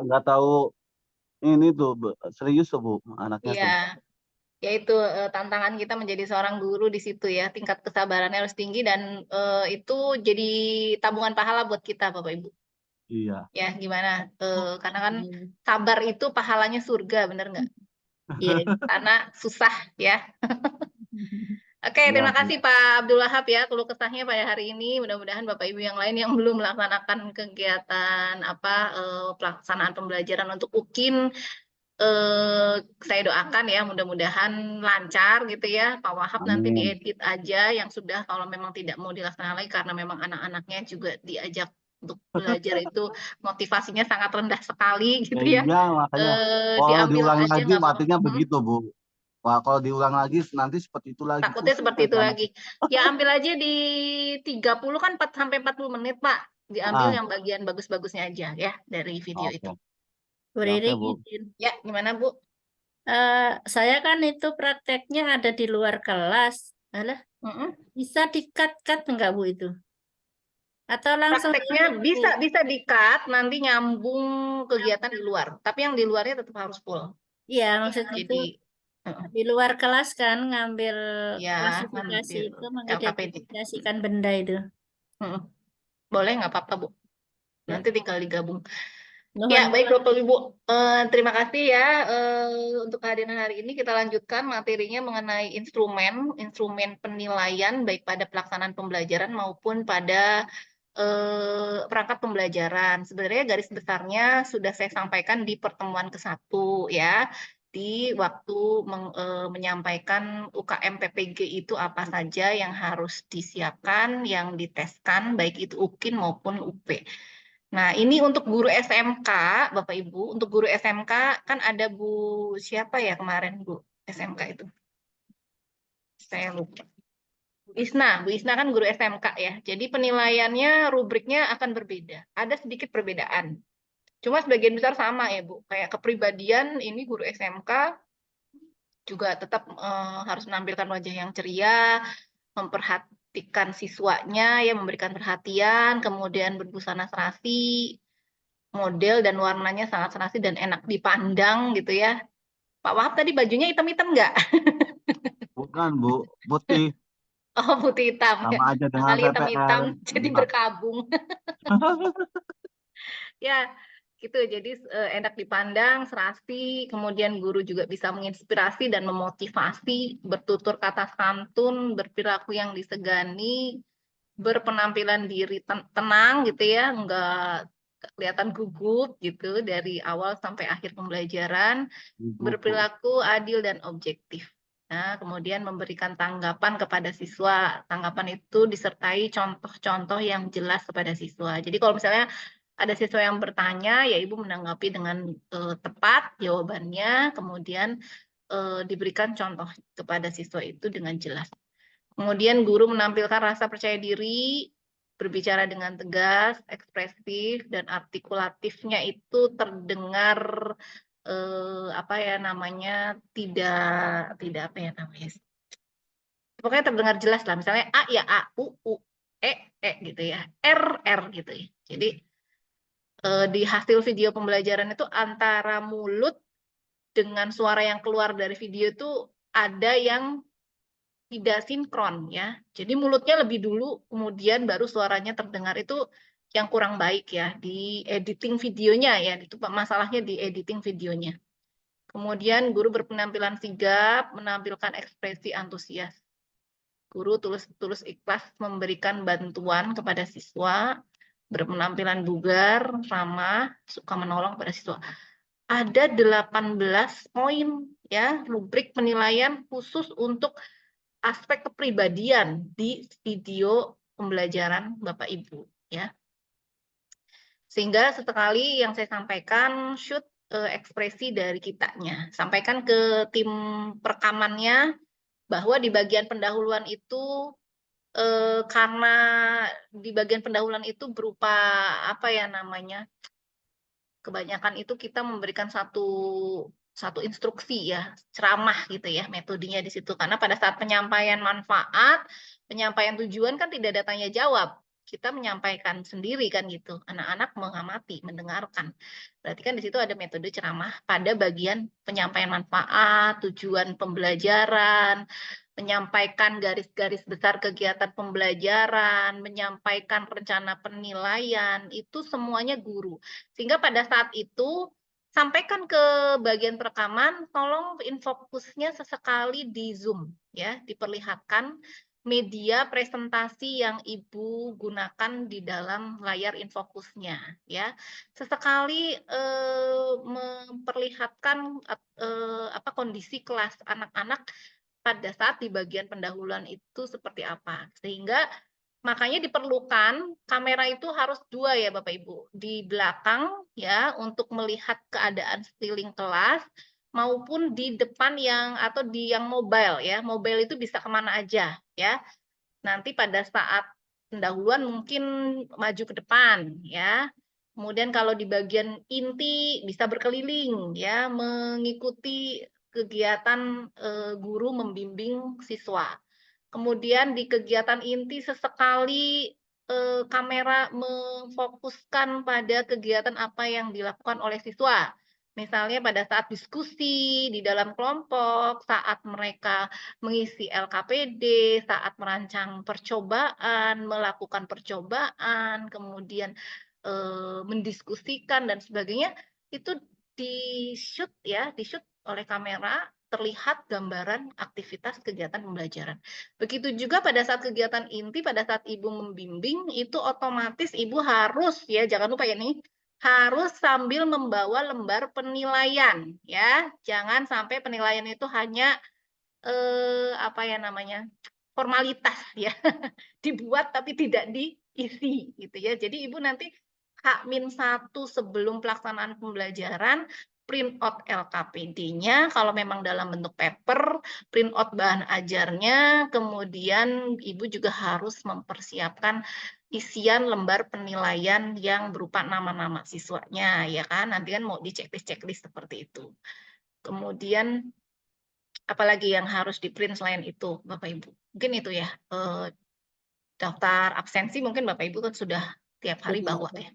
nggak tahu ini tuh, serius tuh Bu, anaknya Iya, tuh. yaitu tantangan kita menjadi seorang guru di situ ya, tingkat kesabarannya harus tinggi dan itu jadi tabungan pahala buat kita Bapak Ibu. Iya. Ya, gimana? Karena kan Hmm. sabar itu pahalanya surga, bener nggak? Iya. Karena susah ya. Oke, Iya, terima Bu. kasih Pak Abdul Wahab ya keluh kesahnya pada hari ini. Mudah-mudahan Bapak Ibu yang lain yang belum melaksanakan kegiatan pelaksanaan pembelajaran untuk UKIN, saya doakan ya mudah-mudahan lancar gitu ya. Pak Wahab nanti Amin. diedit aja yang sudah, kalau memang tidak mau dilaksanakan lagi karena memang anak-anaknya juga diajak untuk belajar itu motivasinya sangat rendah sekali gitu ya. Iya, makanya kalau Diambil diulang aja lagi nggak apa-apa. matinya begitu, Bu. Wah, kalau diulang lagi nanti seperti itu lagi, Takutnya pusing seperti nanti itu anak lagi. itu. Ya ambil aja di 30 kan 4 sampai 40 menit, Pak. Diambil Ah, yang bagian bagus-bagusnya aja ya dari video itu. oke. Bu Ya, Riri oke, Bu. izin. Ya, gimana, Bu? Eh, saya kan itu prakteknya ada di luar kelas. Alah, Mm-mm. bisa di-cut-cut enggak Bu itu? Atau langsung Prakteknya bisa diikuti? bisa di-cut, nanti nyambung kegiatan di luar. Tapi yang di luarnya tetap harus full. Iya, maksudnya itu Jadi, mm-mm. di luar kelas kan ngambil Ya, klasifikasi ngambil itu, LKPD. mengidentifikasikan benda itu. Mm-mm. Boleh nggak apa-apa, Bu? Ya, Nanti tinggal digabung. Ya, mohon baik doa. Bapak Ibu. Terima kasih ya untuk kehadiran hari ini. Kita lanjutkan materinya mengenai instrumen penilaian baik pada pelaksanaan pembelajaran maupun pada perangkat pembelajaran. Sebenarnya garis besarnya sudah saya sampaikan di pertemuan ke-1 ya. Di waktu menyampaikan UKM PPG itu apa saja yang harus disiapkan, yang diteskan, baik itu UKIN maupun UP. Nah, ini untuk guru SMK, Bapak Ibu. Untuk guru SMK kan ada Bu siapa ya kemarin Bu SMK itu? Saya lupa. Bu Isna kan guru SMK ya. Jadi penilaiannya rubriknya akan berbeda. Ada sedikit perbedaan. Cuma sebagian besar sama ya Bu. Kayak kepribadian ini guru SMK juga tetap harus menampilkan wajah yang ceria, memperhatikan siswanya, ya memberikan perhatian, kemudian berbusana serasi, model dan warnanya sangat serasi dan enak dipandang gitu ya. Pak Wahab tadi bajunya hitam-hitam nggak? Bukan, Bu. Putih. Oh, putih hitam ya. Sama aja Nah, dengan kali PPL. hitam-hitam jadi Iya. berkabung. Ya, gitu. Jadi enak dipandang, serasi, kemudian guru juga bisa menginspirasi dan memotivasi, bertutur kata santun, berperilaku yang disegani, berpenampilan diri tenang gitu ya, nggak kelihatan gugup gitu dari awal sampai akhir pembelajaran, Ibu, Bu. berperilaku adil dan objektif. Nah, kemudian memberikan tanggapan kepada siswa. Tanggapan itu disertai contoh-contoh yang jelas kepada siswa. Jadi kalau misalnya ada siswa yang bertanya, ya Ibu menanggapi dengan tepat jawabannya, kemudian diberikan contoh kepada siswa itu dengan jelas. Kemudian guru menampilkan rasa percaya diri, berbicara dengan tegas, ekspresif, dan artikulatifnya itu terdengar apa ya namanya, tidak tidak apa ya namanya, pokoknya terdengar jelas lah. Misalnya A ya A, U E E gitu ya, R R gitu ya. Jadi di hasil video pembelajaran itu antara mulut dengan suara yang keluar dari video itu ada yang tidak sinkron ya. Jadi mulutnya lebih dulu, kemudian baru suaranya terdengar, itu yang kurang baik ya di editing videonya ya. Itu masalahnya di editing videonya. Kemudian guru berpenampilan sigap, menampilkan ekspresi antusias. Guru tulus ikhlas memberikan bantuan kepada siswa, berpenampilan bugar, ramah, suka menolong pada siswa. Ada 18 poin ya rubrik penilaian khusus untuk aspek kepribadian di video pembelajaran Bapak Ibu ya. Sehingga sesekali yang saya sampaikan shoot ekspresi dari kitanya. Sampaikan ke tim perekamannya bahwa di bagian pendahuluan itu karena di bagian pendahuluan itu berupa apa ya namanya? Kebanyakan itu kita memberikan satu satu instruksi ya, ceramah gitu ya, metodenya di situ. Karena pada saat penyampaian manfaat, penyampaian tujuan kan tidak ada tanya jawab. kita menyampaikan sendiri kan gitu. Anak-anak mengamati, mendengarkan. Berarti kan di situ ada metode ceramah pada bagian penyampaian manfaat, tujuan pembelajaran, menyampaikan garis-garis besar kegiatan pembelajaran, menyampaikan rencana penilaian, itu semuanya guru. Sehingga pada saat itu, sampaikan ke bagian perekaman, tolong infokusnya sesekali di Zoom, ya, diperlihatkan media presentasi yang Ibu gunakan di dalam layar infokusnya, ya. Sesekali memperlihatkan kondisi kelas anak-anak pada saat di bagian pendahuluan itu seperti apa. Sehingga makanya diperlukan kamera itu harus 2 ya Bapak Ibu. Di belakang ya untuk melihat keadaan sekeliling kelas maupun di depan atau di yang mobile ya. Mobile itu bisa kemana aja ya. Nanti pada saat pendahuluan mungkin maju ke depan ya. Kemudian kalau di bagian inti bisa berkeliling ya, mengikuti kegiatan guru membimbing siswa. Kemudian di kegiatan inti sesekali kamera memfokuskan pada kegiatan apa yang dilakukan oleh siswa. Misalnya pada saat diskusi di dalam kelompok, saat mereka mengisi LKPD, saat merancang percobaan, melakukan percobaan, kemudian mendiskusikan dan sebagainya, itu di-shoot ya, di-shoot oleh kamera, terlihat gambaran aktivitas kegiatan pembelajaran. Begitu juga pada saat kegiatan inti, pada saat Ibu membimbing, itu otomatis Ibu harus ya, jangan lupa ya nih, harus sambil membawa lembar penilaian ya. Jangan sampai penilaian itu hanya formalitas ya. Dibuat tapi tidak diisi gitu ya. Jadi Ibu nanti H-1 sebelum pelaksanaan pembelajaran print out LKPD-nya kalau memang dalam bentuk paper, print out bahan ajarnya, kemudian Ibu juga harus mempersiapkan isian lembar penilaian yang berupa nama-nama siswanya ya kan. Nanti kan mau di checklist seperti itu. Kemudian apalagi yang harus di-print selain itu Bapak Ibu? Mungkin itu ya. Daftar absensi mungkin Bapak Ibu kan sudah tiap hari bawa ya.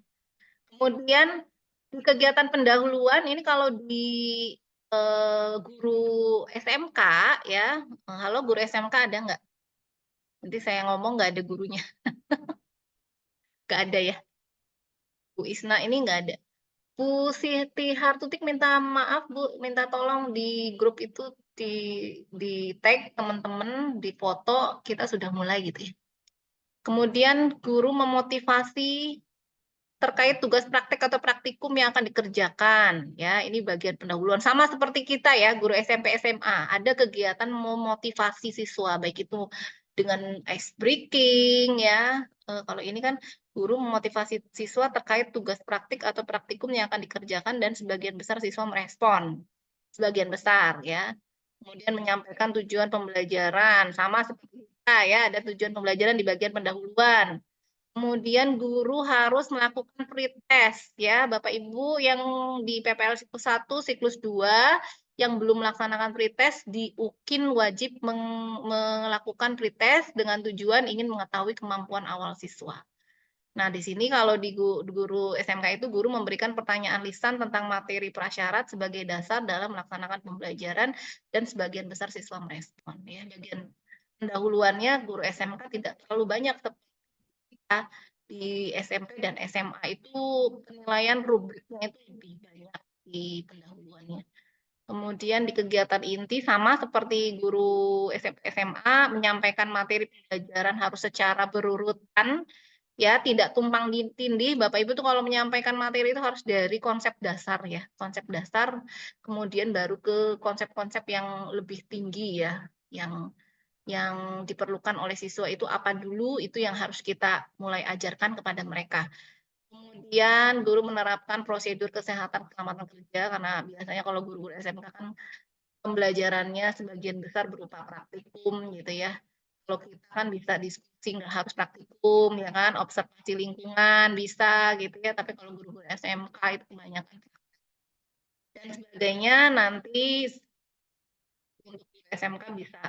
Kemudian di kegiatan pendahuluan ini kalau di guru SMK ya, halo guru SMK ada nggak? Nanti saya ngomong nggak ada gurunya, nggak ada ya. Bu Isna ini nggak ada. Bu Siti Hartutik minta maaf Bu, minta tolong di grup itu di tag teman-teman, di foto kita sudah mulai gitu ya. Kemudian guru memotivasi terkait tugas praktek atau praktikum yang akan dikerjakan ya, ini bagian pendahuluan sama seperti kita ya guru SMP SMA, ada kegiatan memotivasi siswa baik itu dengan ice breaking ya. Kalau ini kan guru memotivasi siswa terkait tugas praktik atau praktikum yang akan dikerjakan dan sebagian besar siswa merespon, sebagian besar ya. Kemudian menyampaikan tujuan pembelajaran sama seperti kita ya, ada tujuan pembelajaran di bagian pendahuluan. Kemudian guru harus melakukan pretest ya, Bapak Ibu yang di PPL siklus 1, siklus 2 yang belum melaksanakan pretest di UKIN wajib melakukan pretest dengan tujuan ingin mengetahui kemampuan awal siswa. Nah, di sini kalau di guru SMK itu guru memberikan pertanyaan lisan tentang materi prasyarat sebagai dasar dalam melaksanakan pembelajaran dan sebagian besar siswa merespon ya. Bagian pendahuluannya guru SMK tidak terlalu banyak di SMP dan SMA itu penilaian rubriknya itu lebih banyak di pendahuluannya. Kemudian di kegiatan inti sama seperti guru SMP SMA menyampaikan materi pembelajaran harus secara berurutan ya, tidak tumpang tindih. Bapak Ibu tuh kalau menyampaikan materi itu harus dari konsep dasar ya, konsep dasar kemudian baru ke konsep-konsep yang lebih tinggi ya, yang diperlukan oleh siswa itu apa dulu, itu yang harus kita mulai ajarkan kepada mereka. Kemudian guru menerapkan prosedur kesehatan keselamatan kerja, karena biasanya kalau guru-guru SMK kan pembelajarannya sebagian besar berupa praktikum gitu ya. Kalau kita kan bisa diskusi, nggak harus praktikum, ya kan, observasi lingkungan bisa gitu ya, tapi kalau guru-guru SMK itu kebanyakan dan sebagainya, nanti untuk SMK bisa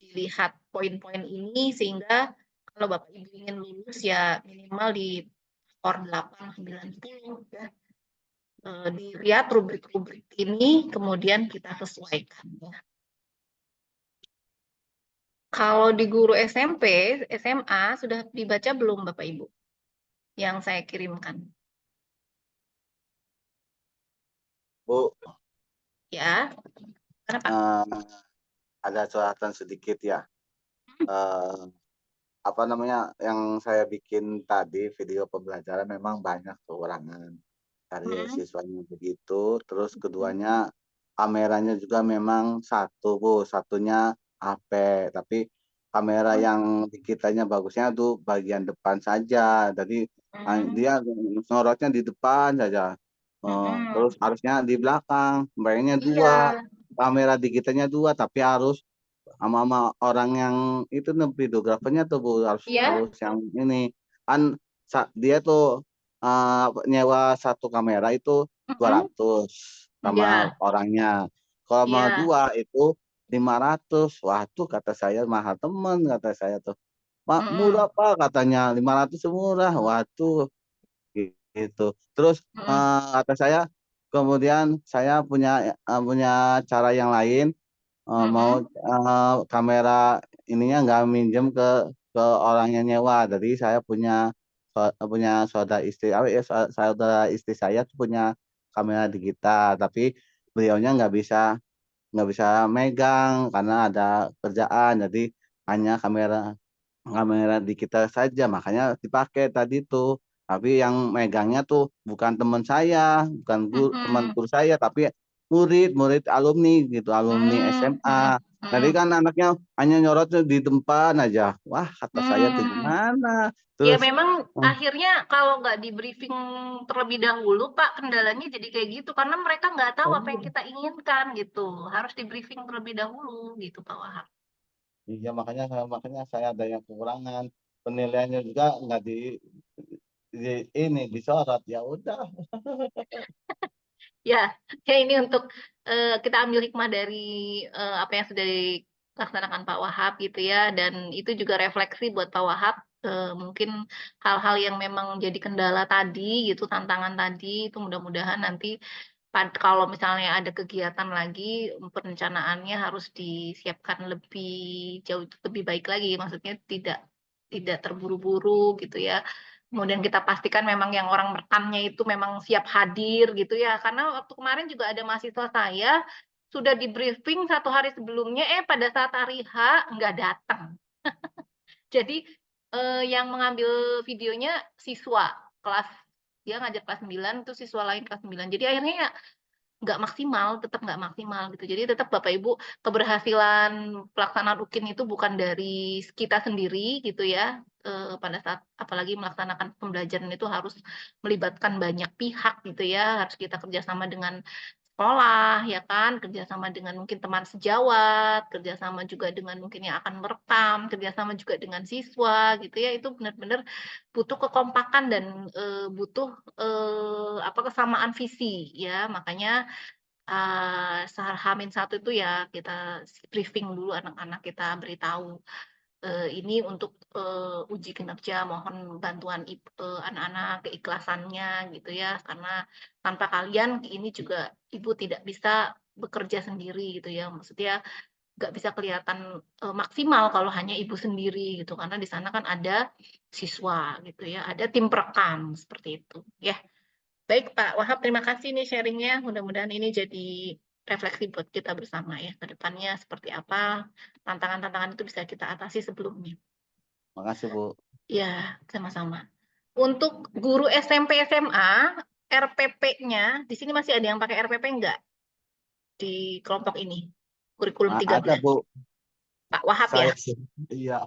dilihat poin-poin ini sehingga Kalau Bapak Ibu ingin lulus ya minimal di skor 8, 9, 10 ya. Dilihat rubrik-rubrik ini kemudian kita sesuaikan ya. Kalau di guru SMP, SMA sudah dibaca belum Bapak Ibu? Yang saya kirimkan. Bu, Ya, kenapa? ada curhatan sedikit ya. Apa namanya yang saya bikin tadi video pembelajaran memang banyak kekurangan dari siswanya begitu. Terus keduanya kameranya juga memang satu Bu, satunya HP, tapi kamera yang di kitanya bagusnya tuh bagian depan saja. Jadi dia sorotnya di depan saja. Terus harusnya di belakang, bayangnya Iya. dua, kamera di kitanya dua, tapi harus sama orang yang itu videografernya tuh Bu, harus Iya. yang ini kan dia tuh nyewa satu kamera itu 200 sama Iya. orangnya. Kalau mau Iya. dua itu 500. Wah, tuh kata saya mahal temen, kata saya tuh. Murah Pak katanya, 500 murah. Waduh, gitu. Terus kata saya, kemudian saya punya cara yang lain. Mau kamera ininya nggak minjem ke orang yang nyewa. Jadi saya punya saudara istri, saudara istri saya tuh punya kamera digital, tapi beliaunya nggak bisa megang karena ada kerjaan. Jadi hanya kamera kamera digital saja, makanya dipakai tadi tuh. Tapi yang megangnya tuh bukan teman saya, bukan teman guru saya, tapi murid alumni gitu, alumni SMA. Tadi kan anaknya hanya nyorotnya di depan aja. Wah, kata saya tuh gimana? Ya Terus memang akhirnya kalau nggak di briefing terlebih dahulu Pak, kendalanya jadi kayak gitu karena mereka nggak tahu apa yang kita inginkan gitu. Harus di briefing terlebih dahulu gitu Pak Wahab. iya, makanya saya ada yang kekurangan. Penilaiannya juga nggak ini disorot. Ya udah. Ya, ya ini untuk kita ambil hikmah dari apa yang sudah dilaksanakan Pak Wahab gitu ya, dan itu juga refleksi buat Pak Wahab. Mungkin hal-hal yang memang jadi kendala tadi gitu, tantangan tadi itu mudah-mudahan nanti kalau misalnya ada kegiatan lagi, perencanaannya harus disiapkan lebih jauh, lebih baik lagi. Maksudnya tidak tidak terburu-buru gitu ya. Kemudian kita pastikan memang yang orang rekannya itu memang siap hadir gitu ya. Karena waktu kemarin juga ada mahasiswa saya sudah di briefing 1 hari sebelumnya, pada saat hari H nggak datang. Jadi yang mengambil videonya siswa kelas, dia ngajar kelas 9, terus siswa lain kelas 9. Jadi akhirnya ya nggak maksimal, tetap nggak maksimal gitu. Jadi tetap Bapak Ibu, keberhasilan pelaksanaan UKIN itu bukan dari kita sendiri gitu ya. Pada saat apalagi melaksanakan pembelajaran itu harus melibatkan banyak pihak gitu ya. Harus kita kerjasama dengan sekolah ya kan, kerjasama dengan mungkin teman sejawat, kerjasama juga dengan mungkin yang akan merekam, kerjasama juga dengan siswa gitu ya. Itu benar-benar butuh kekompakan dan butuh kesamaan visi ya. Makanya H-1 itu ya kita briefing dulu anak-anak, kita beritahu ini untuk uji kinerja, mohon bantuan anak-anak, keikhlasannya gitu ya, karena tanpa kalian ini juga ibu tidak bisa bekerja sendiri gitu ya, maksudnya nggak bisa kelihatan maksimal kalau hanya ibu sendiri gitu, karena di sana kan ada siswa gitu ya, ada tim perekam seperti itu ya. Baik Pak Wahab, terima kasih nih sharingnya. Mudah-mudahan ini jadi refleksi buat kita bersama ya. Ke depannya seperti apa, tantangan-tantangan itu bisa kita atasi sebelumnya. Makasih Bu. Ya, sama-sama. Untuk guru SMP SMA, RPP-nya, di sini masih ada yang pakai RPP enggak di kelompok ini? Kurikulum 13. Ada Bu. Pak Wahab ya? Iya.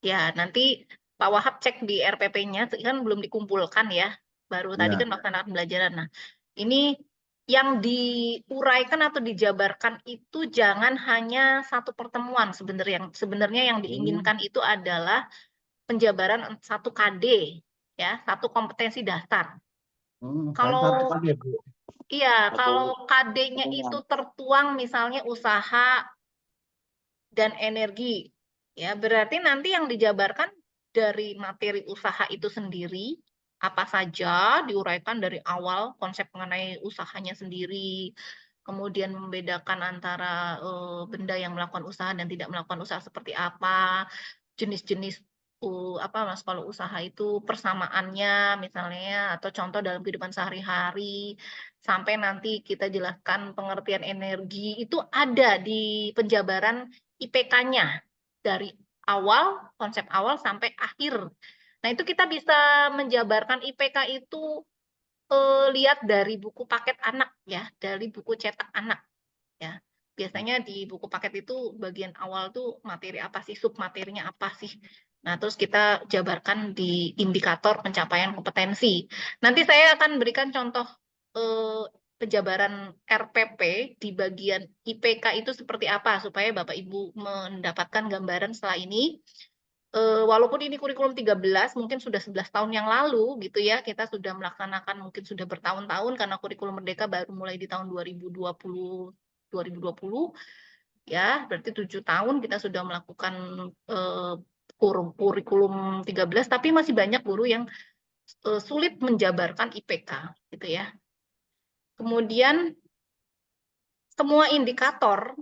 Ya, nanti Pak Wahab cek di RPP-nya, kan belum dikumpulkan ya. Baru tadi kan melaksanakan pembelajaran. Nah, ini yang diuraikan atau dijabarkan itu jangan hanya satu pertemuan sebenarnya. Sebenarnya yang diinginkan itu adalah penjabaran 1 KD ya, 1 kompetensi dasar. Kan Kalau satu kan ya Bu. iya, kalau Satu KD-nya pertemuan. itu tertuang misalnya usaha dan energi, ya berarti nanti yang dijabarkan dari materi usaha itu sendiri, apa saja, diuraikan dari awal konsep mengenai usahanya sendiri, kemudian membedakan antara benda yang melakukan usaha dan tidak melakukan usaha seperti apa, jenis-jenis apa Mas kalau usaha itu persamaannya misalnya atau contoh dalam kehidupan sehari-hari sampai nanti kita jelaskan pengertian energi itu ada di penjabaran IPK-nya dari awal konsep awal sampai akhir. Nah, itu kita bisa menjabarkan IPK itu lihat dari buku paket anak ya, dari buku cetak anak ya. Biasanya di buku paket itu bagian awal tuh materi apa sih, submaterinya apa sih. Nah, terus kita jabarkan di indikator pencapaian kompetensi. Nanti saya akan berikan contoh penjabaran RPP di bagian IPK itu seperti apa supaya Bapak Ibu mendapatkan gambaran setelah ini. Walaupun ini kurikulum 13, mungkin sudah 11 tahun yang lalu gitu ya, kita sudah melaksanakan mungkin sudah bertahun-tahun karena kurikulum Merdeka baru mulai di tahun 2020 ya, berarti 7 tahun kita sudah melakukan kurikulum 13, tapi masih banyak guru yang sulit menjabarkan IPK gitu ya. Kemudian semua indikator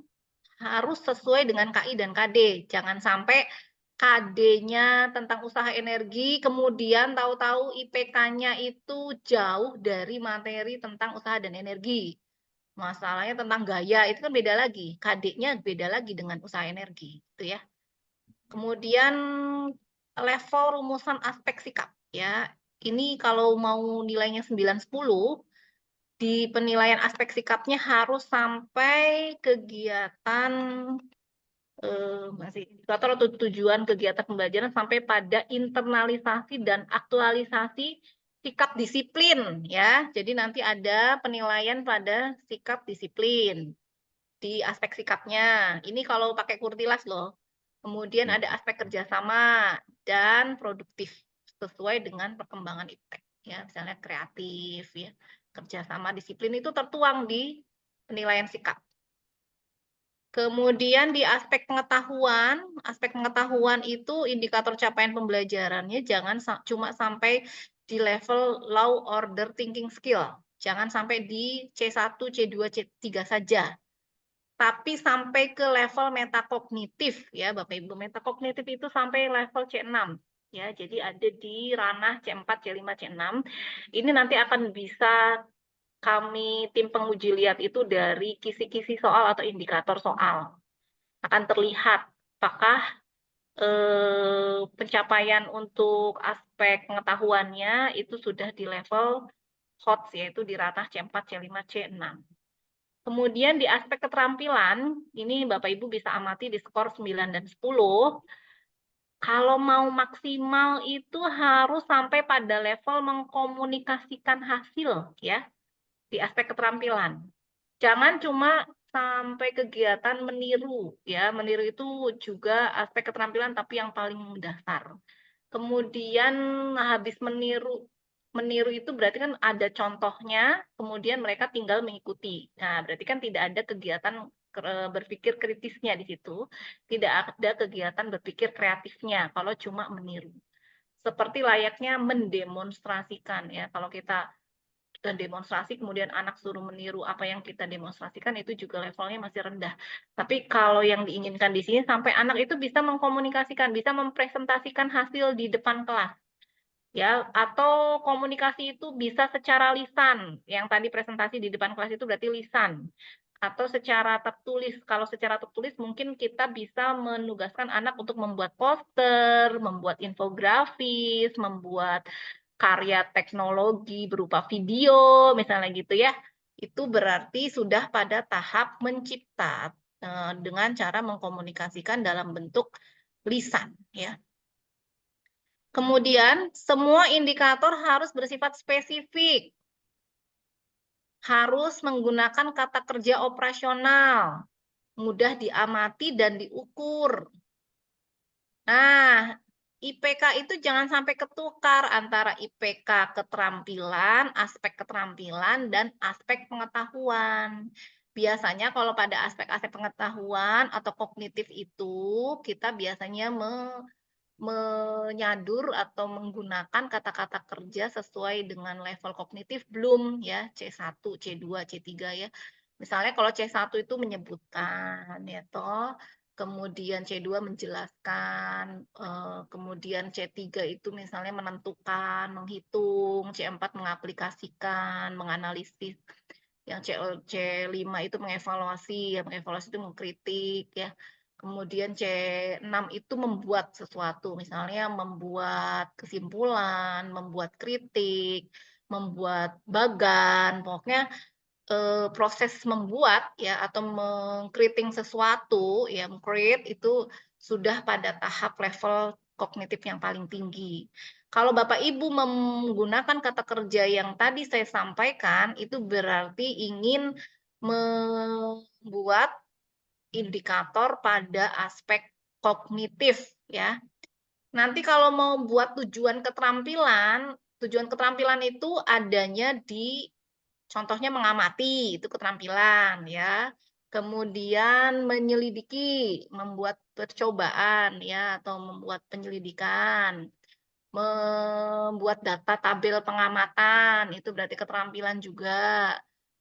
harus sesuai dengan KI dan KD. Jangan sampai KD-nya tentang usaha energi, kemudian tahu-tahu IPK-nya itu jauh dari materi tentang usaha dan energi. Masalahnya tentang gaya, itu kan beda lagi. KD-nya beda lagi dengan usaha energi. Gitu ya. Kemudian level rumusan aspek sikap. Ya, ini kalau mau nilainya 9-10, di penilaian aspek sikapnya harus sampai kegiatan masih indikator atau tujuan kegiatan pembelajaran sampai pada internalisasi dan aktualisasi sikap disiplin ya. Jadi nanti ada penilaian pada sikap disiplin di aspek sikapnya. Ini kalau pakai kurtilas loh. Kemudian ada aspek kerjasama dan produktif sesuai dengan perkembangan iptek ya, misalnya kreatif ya, kerjasama disiplin itu tertuang di penilaian sikap. Kemudian di aspek pengetahuan itu indikator capaian pembelajarannya jangan cuma sampai di level low order thinking skill. Jangan sampai di C1, C2, C3 saja. Tapi sampai ke level metakognitif ya Bapak Ibu. Metakognitif itu sampai level C6 ya. Jadi ada di ranah C4, C5, C6. Ini nanti akan bisa kami tim penguji lihat itu dari kisi-kisi soal atau indikator soal. Akan terlihat apakah pencapaian untuk aspek pengetahuannya itu sudah di level HOTS, yaitu di ranah C4, C5, C6. Kemudian di aspek keterampilan, ini Bapak Ibu bisa amati di skor 9 dan 10. Kalau mau maksimal itu harus sampai pada level mengkomunikasikan hasil ya di aspek keterampilan. Jangan cuma sampai kegiatan meniru ya. Meniru itu juga aspek keterampilan tapi yang paling mendasar. Kemudian habis meniru itu berarti kan ada contohnya, kemudian mereka tinggal mengikuti. Nah, berarti kan tidak ada kegiatan berpikir kritisnya di situ, tidak ada kegiatan berpikir kreatifnya kalau cuma meniru. Seperti layaknya mendemonstrasikan ya. Kalau kita demonstrasi kemudian anak suruh meniru apa yang kita demonstrasikan itu juga levelnya masih rendah. Tapi kalau yang diinginkan di sini sampai anak itu bisa mengkomunikasikan, bisa mempresentasikan hasil di depan kelas. Ya, atau komunikasi itu bisa secara lisan. Yang tadi presentasi di depan kelas itu berarti lisan. Atau secara tertulis. Kalau secara tertulis mungkin kita bisa menugaskan anak untuk membuat poster, membuat infografis, membuat karya teknologi berupa video, misalnya gitu ya. Itu berarti sudah pada tahap mencipta dengan cara mengkomunikasikan dalam bentuk lisan ya. Kemudian, semua indikator harus bersifat spesifik. Harus menggunakan kata kerja operasional, mudah diamati dan diukur. Nah, IPK itu jangan sampai ketukar antara IPK keterampilan, aspek keterampilan, dan aspek pengetahuan. Biasanya kalau pada aspek-aspek pengetahuan atau kognitif itu, kita biasanya menyadur atau menggunakan kata-kata kerja sesuai dengan level kognitif belum ya, C1, C2, C3 ya. Misalnya kalau C1 itu menyebutkan ya toh, kemudian C2 menjelaskan, kemudian C3 itu misalnya menentukan, menghitung, C4 mengaplikasikan, menganalisis, yang C5 itu mengevaluasi, ya mengevaluasi itu mengkritik ya. Kemudian C6 itu membuat sesuatu, misalnya membuat kesimpulan, membuat kritik, membuat bagan, pokoknya proses membuat ya atau mengkritik sesuatu ya, meng-create itu sudah pada tahap level kognitif yang paling tinggi. Kalau Bapak Ibu menggunakan kata kerja yang tadi saya sampaikan, itu berarti ingin membuat indikator pada aspek kognitif ya. Nanti kalau mau buat tujuan keterampilan itu adanya di contohnya mengamati, itu keterampilan ya. Kemudian menyelidiki, membuat percobaan ya atau membuat penyelidikan. Membuat data tabel pengamatan, itu berarti keterampilan juga.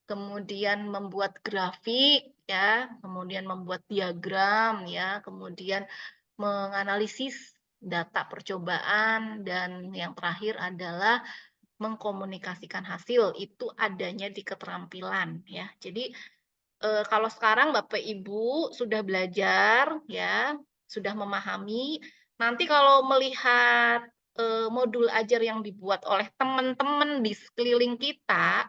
Kemudian membuat grafik ya, kemudian membuat diagram ya, kemudian menganalisis data percobaan, dan yang terakhir adalah mengkomunikasikan hasil, itu adanya di keterampilan ya. Jadi kalau sekarang Bapak Ibu sudah belajar ya, sudah memahami, nanti kalau melihat modul ajar yang dibuat oleh teman-teman di sekeliling kita,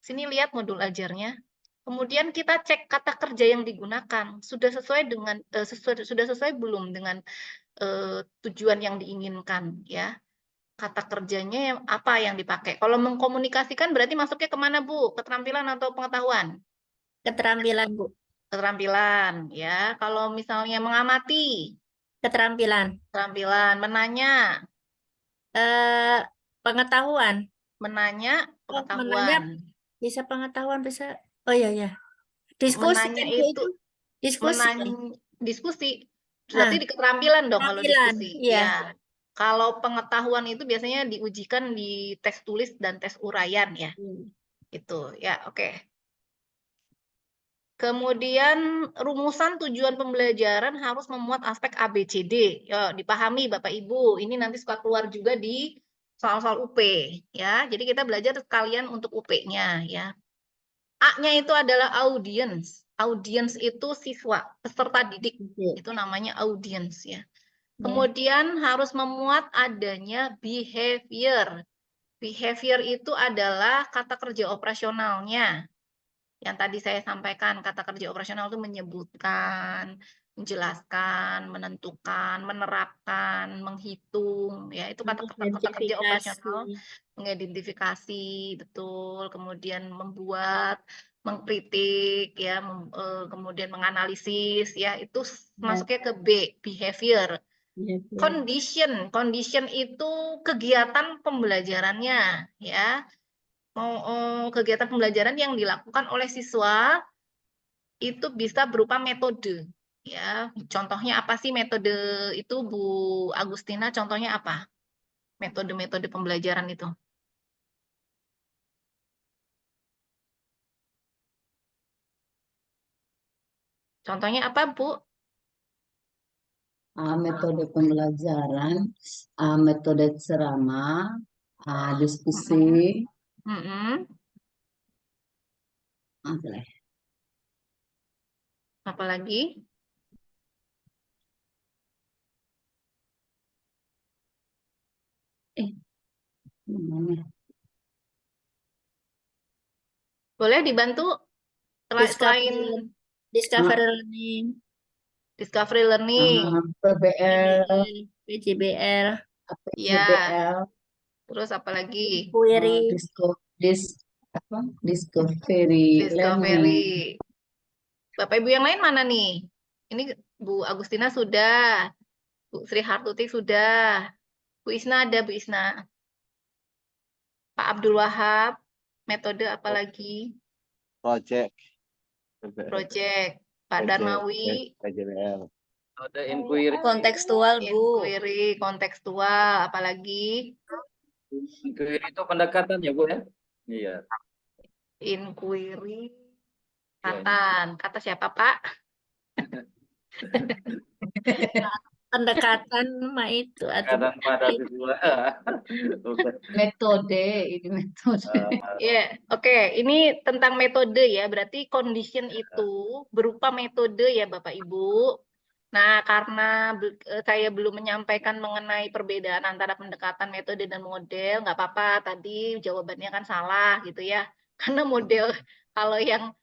sini lihat modul ajarnya. Kemudian kita cek kata kerja yang digunakan, sudah sesuai dengan sudah sesuai belum dengan tujuan yang diinginkan ya. Kata kerjanya apa yang dipakai. Kalau mengkomunikasikan berarti masuknya kemana Bu? Keterampilan atau pengetahuan? Keterampilan, Bu. Keterampilan ya. Kalau misalnya mengamati, Keterampilan. keterampilan. Menanya, Pengetahuan. menanya Oh, menanya pengetahuan. bisa pengetahuan, bisa. Oh iya, ya. Diskusi Menanya kan, Bu, itu itu. Diskusi kan. diskusi. Ah, Berarti di keterampilan dong kalau keterampilan. diskusi. Iya. Ya. Kalau pengetahuan itu biasanya diujikan di tes tulis dan tes uraian ya. Itu ya, oke. Kemudian rumusan tujuan pembelajaran harus memuat aspek ABCD. Yo, dipahami Bapak Ibu. Ini nanti suka keluar juga di soal-soal UP ya. Jadi kita belajar sekalian untuk UP-nya ya. A-nya itu adalah audience. Audience itu siswa, peserta didik. Itu namanya audience ya. Kemudian harus memuat adanya behavior. Behavior itu adalah kata kerja operasionalnya. Yang tadi saya sampaikan, kata kerja operasional itu menyebutkan, menjelaskan, menentukan, menerapkan, menghitung, ya itu kata kerja operasional, mengidentifikasi, betul, kemudian membuat, mengkritik, ya, kemudian menganalisis, ya itu masuknya ke B, behavior. Condition itu kegiatan pembelajarannya, ya. Kegiatan pembelajaran yang dilakukan oleh siswa itu bisa berupa metode ya. Contohnya apa sih metode itu Bu Agustina? Contohnya apa? Metode-metode pembelajaran itu. Contohnya apa, Bu? Metode pembelajaran, metode ceramah, diskusi, apa lagi? Boleh dibantu selain Discovery learning. Discovery learning. PBL, PJBL. Ya. PJBL. Terus apa lagi? Query. Discovery learning. Bapak Ibu yang lain mana nih? Ini Bu Agustina sudah. Bu Sri Hartuti sudah. Bu Isna ada, Bu Isna. Pak Abdul Wahab, metode apa lagi? Project. Project. Pak Darmawi. PJBL. Ada inquiry. Kontekstual, Bu. Inquiry, kontekstual, apalagi Inquiry itu pendekatan ya, Bu ya? Iya. inquiry, Iya. kata siapa Pak? Pendekatan mah itu atau Pendekatan pada siswa. Bukan. Metode, ini metode. Ya, oke. Ini tentang metode ya. Berarti condition itu berupa metode ya, Bapak Ibu. Nah, karena saya belum menyampaikan mengenai perbedaan antara pendekatan, metode, dan model, nggak apa-apa. Tadi jawabannya kan salah gitu ya. Karena model, kalau yang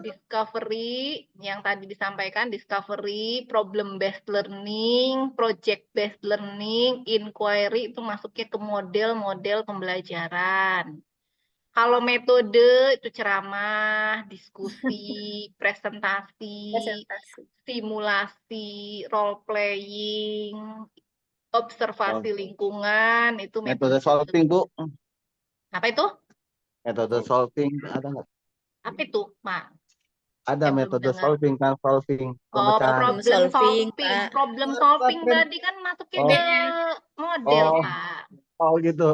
discovery, yang tadi disampaikan, discovery, problem-based learning, project-based learning, inquiry, itu masuknya ke model-model pembelajaran. Kalau metode itu ceramah, diskusi, presentasi, simulasi, role playing, observasi lingkungan, itu Metode solving, Bu. Apa itu? Metode solving ada nggak? Apa itu, Mak? Ada Saya belum metode dengar. solving kan, solving Oh, pemecahan. problem solving, solving. Pak. Problem solving tadi kan masuknya Oh. ke model, Oh. Pak. Oh gitu.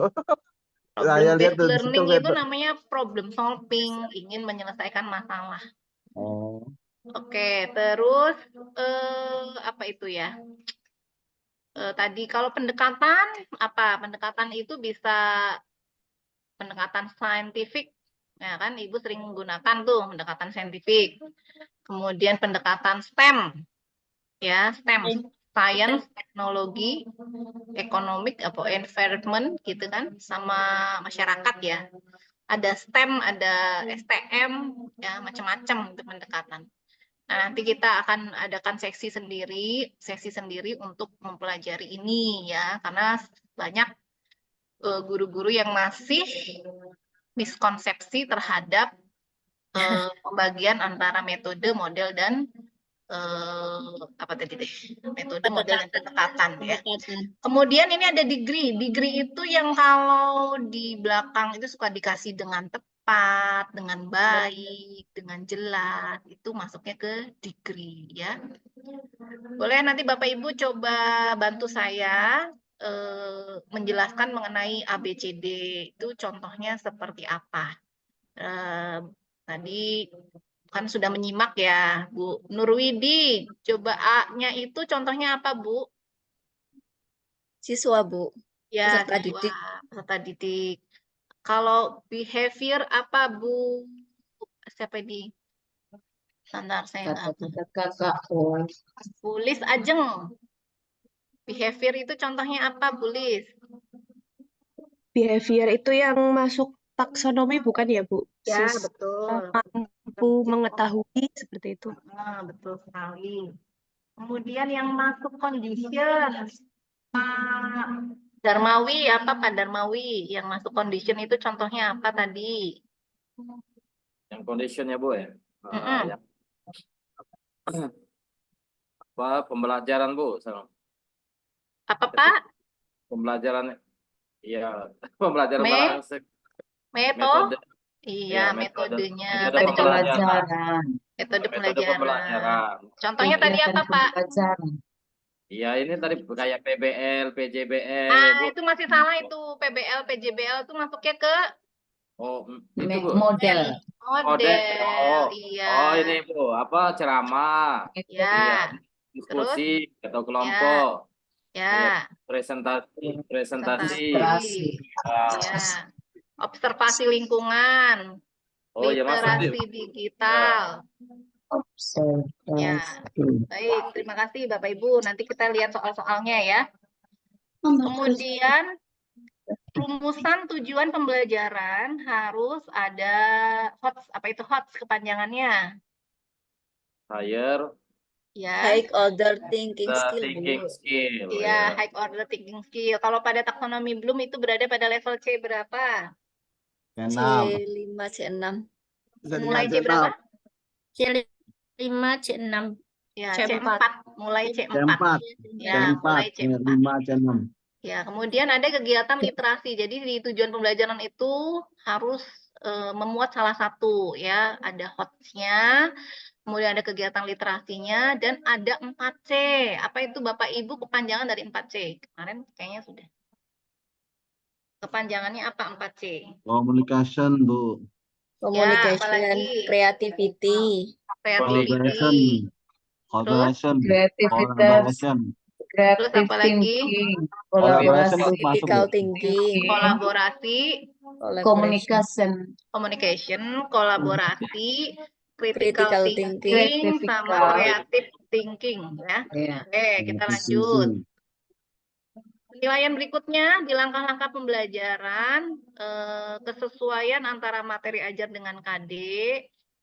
Saya Problem lihat based tuh di situ learning itu metode. namanya problem solving, ingin menyelesaikan masalah. Oh. Oke, terus apa itu ya? Tadi kalau pendekatan apa? Pendekatan itu bisa pendekatan saintifik, ya kan? Ibu sering menggunakan tuh pendekatan saintifik. Kemudian pendekatan STEM, ya STEM, science, teknologi, economic, atau environment, gitu kan? Sama masyarakat ya. Ada STEM, ada STM, ya macam-macam untuk pendekatan. Nah, nanti kita akan adakan sesi sendiri untuk mempelajari ini ya, karena banyak guru-guru yang masih miskonsepsi terhadap pembagian antara metode, model, dan apa tadi deh, metode, model, dan pendekatan ya. Kemudian ini ada degree. Degree itu yang kalau di belakang itu suka dikasih dengan tepat, dengan baik, dengan jelas. Itu masuknya ke degree ya. Boleh nanti Bapak Ibu coba bantu saya menjelaskan mengenai ABCD itu contohnya seperti apa. Tadi kan sudah menyimak ya, Bu Nurwidi. Coba A-nya itu contohnya apa, Bu? Siswa, Bu. Ya, Peserta siswa, didik. peserta didik. Kalau behavior apa, Bu? Siapa ini? Sebentar, saya nggak. Kata-kata kakak, oh. Bu Lis Ajeng. Behavior itu contohnya apa, Bu Lis? Behavior itu yang masuk taksonomi bukan ya, Bu? Ya, betul. Mampu mengetahui seperti itu. Betul sekali. Kemudian yang masuk condition, Pak Darmawi, apa Pak Darmawi? Yang masuk condition itu contohnya apa tadi? Yang conditionnya, Bu ya? Yang apa pembelajaran, Bu? Apa Pak? Pembelajaran, iya, pembelajaran Metode. Ya, Iya, metodenya. metode Tadi Pembelajaran. metode Metode pembelajaran. Contohnya tadi apa, Pak? Pembelajaran. Iya, ini tadi kayak PBL, PJBL, Ah, ya, Bu. itu masih salah itu. PBL, PJBL itu masuknya ke Oh, itu, Bu. Model. model. Oh, Iya. oh, ini, Bu, apa ceramah? Ya. Iya, diskusi atau kelompok. Ya. Presentasi. Ya. Observasi lingkungan. Oh, ya masuk. Literasi digital. Observasi. Ya. Baik, terima kasih Bapak Ibu. Nanti kita lihat soal-soalnya ya. Kemudian rumusan tujuan pembelajaran harus ada HOTS. Apa itu HOTS kepanjangannya? Higher Ya. High order thinking skill, thinking Bu. skill. Iya, high order thinking skill. Kalau pada taksonomi Bloom itu berada pada level C berapa? C5, C6. Mulai C berapa? C5, C6. Ya, C4. C4. Mulai C4. C4. Ya, mulai C4. C5, C6. Ya, kemudian ada kegiatan literasi. Jadi di tujuan pembelajaran itu harus memuat salah satu ya, ada HOTS-nya. kemudian ada kegiatan literasinya, dan ada 4C. Apa itu Bapak Ibu kepanjangan dari 4C? Kemarin kayaknya sudah. Kepanjangannya apa 4C? Communication, Bu. Ya, Communication, apalagi creativity, creativity, Collaboration. Kreativitas, Collaboration. terus creative apa lagi? thinking, Collaboration kolaborasi, tuh masuk, critical Bu. thinking, Kolaborasi, collaboration, communication, communication, kolaborasi, critical critical thinking, thinking, sama Critical. creative thinking ya. ya. Oke, kita lanjut. Thinking. Penilaian berikutnya di langkah-langkah pembelajaran, kesesuaian antara materi ajar dengan KD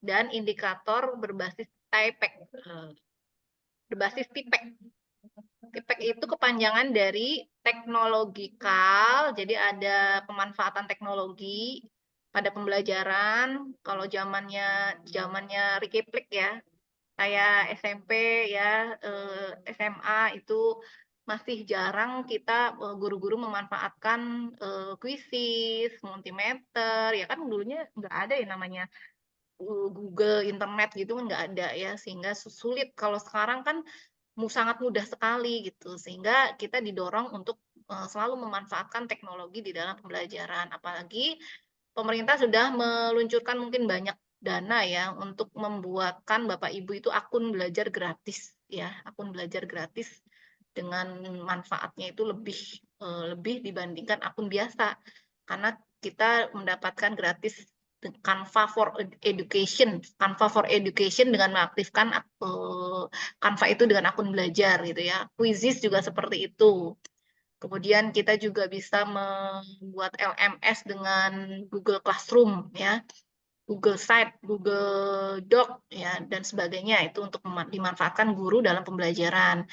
dan indikator berbasis TIPEC. Berbasis TIPEC. TIPEC itu kepanjangan dari teknologikal, jadi ada pemanfaatan teknologi pada pembelajaran. Kalau zamannya Ricky Plik ya, kayak SMP ya, SMA itu masih jarang kita guru-guru memanfaatkan kuisis, Mentimeter, ya kan dulunya nggak ada ya namanya Google, internet gitu kan nggak ada ya, sehingga sulit. Kalau sekarang kan sangat mudah sekali gitu, sehingga kita didorong untuk selalu memanfaatkan teknologi di dalam pembelajaran. Apalagi pemerintah sudah meluncurkan mungkin banyak dana ya untuk membuatkan Bapak Ibu itu akun belajar gratis ya, akun belajar gratis dengan manfaatnya itu lebih dibandingkan akun biasa, karena kita mendapatkan gratis Canva for Education dengan mengaktifkan Canva itu dengan akun belajar gitu ya. Quizizz juga seperti itu. Kemudian kita juga bisa membuat LMS dengan Google Classroom ya, Google Site, Google Doc ya, dan sebagainya, itu untuk dimanfaatkan guru dalam pembelajaran.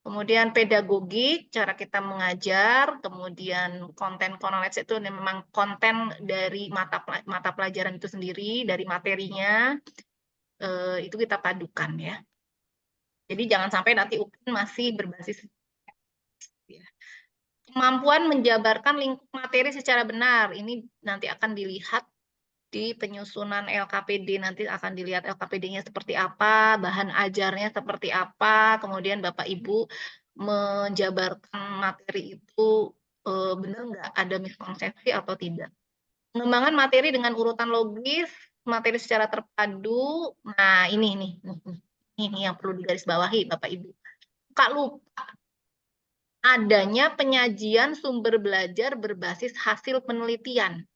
Kemudian pedagogik, cara kita mengajar, kemudian konten knowledge itu memang konten dari mata pelajaran itu sendiri, dari materinya, itu kita padukan ya. Jadi jangan sampai nanti UPN masih berbasis ya. Kemampuan menjabarkan lingkup materi secara benar, ini nanti akan dilihat di penyusunan LKPD, nanti akan dilihat LKPD-nya seperti apa, bahan ajarnya seperti apa, kemudian Bapak Ibu menjabarkan materi itu benar nggak, ada miskonsepsi atau tidak. Pengembangan materi dengan urutan logis, materi secara terpadu. Nah, ini yang perlu digarisbawahi Bapak Ibu. Kak lupa adanya penyajian sumber belajar berbasis hasil penelitian.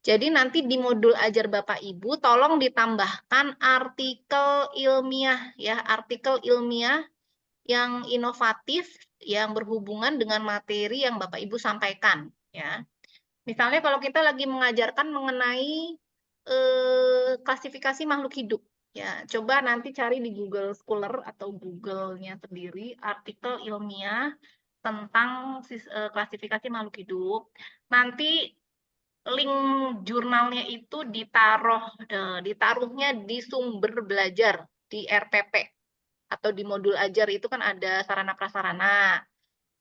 Jadi nanti di modul ajar Bapak Ibu tolong ditambahkan artikel ilmiah ya, artikel ilmiah yang inovatif yang berhubungan dengan materi yang Bapak Ibu sampaikan ya. Misalnya kalau kita lagi mengajarkan mengenai klasifikasi makhluk hidup ya, coba nanti cari di Google Scholar atau Google-nya sendiri artikel ilmiah tentang klasifikasi makhluk hidup. Nanti link jurnalnya itu ditaruhnya di sumber belajar di RPP atau di modul ajar itu kan ada sarana prasarana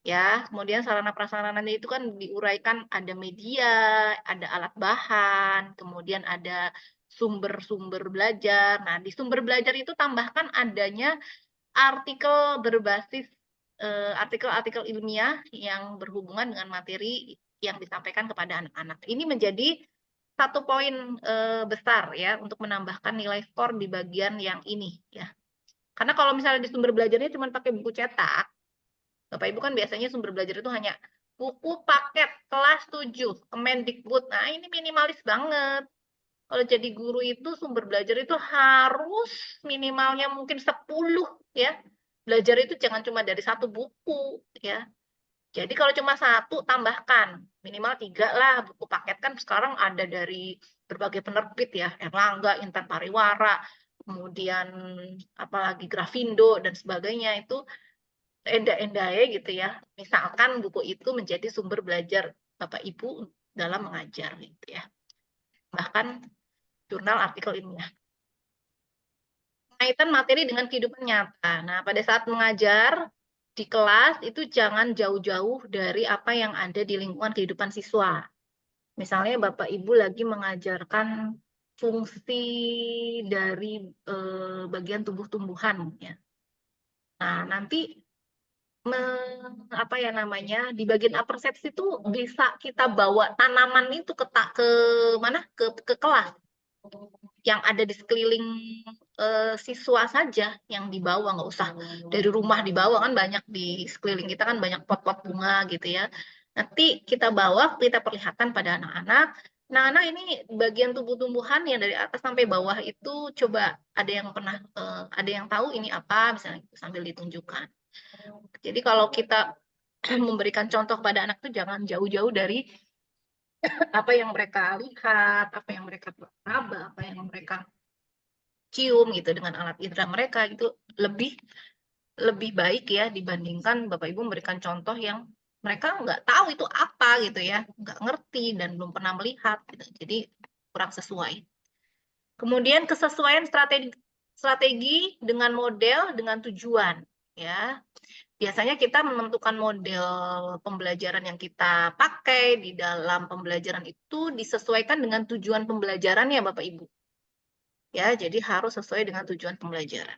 ya, kemudian sarana prasarananya itu kan diuraikan ada media, ada alat bahan, kemudian ada sumber-sumber belajar. Nah, di sumber belajar itu tambahkan adanya artikel berbasis artikel-artikel ilmiah yang berhubungan dengan materi yang disampaikan kepada anak-anak. Ini menjadi satu poin besar ya untuk menambahkan nilai skor di bagian yang ini ya. Karena kalau misalnya di sumber belajarnya cuma pakai buku cetak, Bapak Ibu kan biasanya sumber belajar itu hanya buku paket kelas 7 Kemendikbud. Nah, ini minimalis banget. Kalau jadi guru itu sumber belajar itu harus minimalnya mungkin 10 ya. Belajar itu jangan cuma dari satu buku ya. Jadi kalau cuma satu tambahkan minimal 3 lah. Buku paket kan sekarang ada dari berbagai penerbit ya, Erlangga, Intan Pariwara, kemudian apalagi Grafindo dan sebagainya, itu endah-endah gitu ya. Misalkan buku itu menjadi sumber belajar Bapak Ibu dalam mengajar gitu ya. Bahkan jurnal artikel ilmiah. Kaitan materi dengan kehidupan nyata. Nah, pada saat mengajar di kelas itu jangan jauh-jauh dari apa yang ada di lingkungan kehidupan siswa. Misalnya Bapak Ibu lagi mengajarkan fungsi dari bagian tumbuh-tumbuhan ya. Nah, nanti apa ya namanya, di bagian apersepsi itu bisa kita bawa tanaman itu ke mana? Ke kelas yang ada di sekeliling siswa saja yang dibawa, nggak usah dari rumah dibawa, kan banyak di sekeliling kita kan banyak pot-pot bunga gitu ya. Nanti kita bawa, kita perlihatkan pada anak-anak. Nah, ini bagian tumbuh-tumbuhan yang dari atas sampai bawah itu coba ada yang pernah ada yang tahu ini apa, misalnya sambil ditunjukkan. Jadi kalau kita memberikan contoh pada anak itu jangan jauh-jauh dari apa yang mereka lihat, apa yang mereka raba, apa yang mereka cium gitu dengan alat indera mereka, itu lebih baik ya dibandingkan Bapak Ibu memberikan contoh yang mereka nggak tahu itu apa gitu ya, nggak ngerti dan belum pernah melihat gitu. Jadi kurang sesuai. Kemudian kesesuaian strategi dengan model dengan tujuan ya. Biasanya kita menentukan model pembelajaran yang kita pakai di dalam pembelajaran itu disesuaikan dengan tujuan pembelajaran ya Bapak Ibu. Ya, jadi harus sesuai dengan tujuan pembelajaran.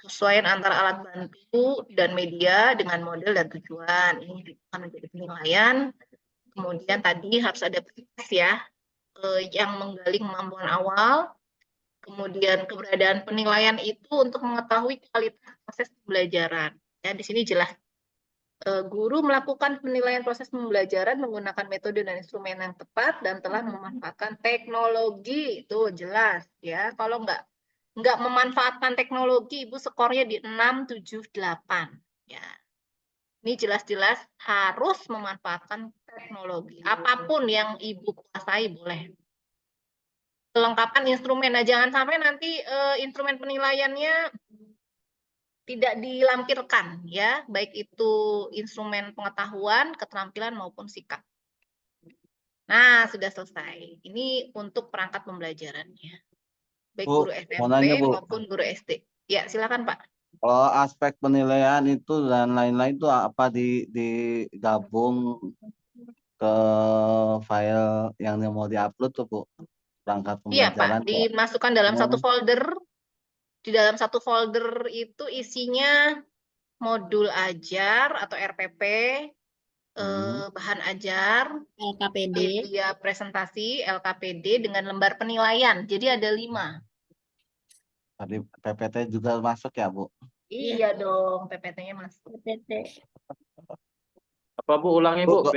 Kesesuaian antara alat bantu dan media dengan model dan tujuan. Ini akan menjadi penilaian. Kemudian tadi harus ada proses ya, yang menggali kemampuan awal. Kemudian keberadaan penilaian itu untuk mengetahui kualitas proses pembelajaran. Ya, di sini jelas guru melakukan penilaian proses pembelajaran menggunakan metode dan instrumen yang tepat dan telah memanfaatkan teknologi, itu jelas ya. Kalau nggak memanfaatkan teknologi, Ibu skornya di 6, 7, 8 ya. Ini jelas-jelas harus memanfaatkan teknologi. Apapun yang Ibu kuasai boleh. Kelengkapan instrumen. Nah, jangan sampai nanti instrumen penilaiannya tidak dilampirkan ya, baik itu instrumen pengetahuan, keterampilan maupun sikap. Nah, sudah selesai. Ini untuk perangkat pembelajarannya. Baik Bu, guru mau SMP nanya, Bu. maupun guru SD. Ya, silakan Pak. Kalau aspek penilaian itu dan lain-lain itu apa digabung ke file yang mau diupload tuh, Bu? Perangkat Iya Pak, pembelajaran. dimasukkan dalam satu folder. Di dalam satu folder itu isinya modul ajar atau RPP, bahan ajar, LKPD. media presentasi, LKPD dengan lembar penilaian. Jadi ada 5. Tadi PPT juga masuk ya, Bu? Iya dong, PPT-nya masuk. PPT. Apa Bu ulangi Bu? Bu,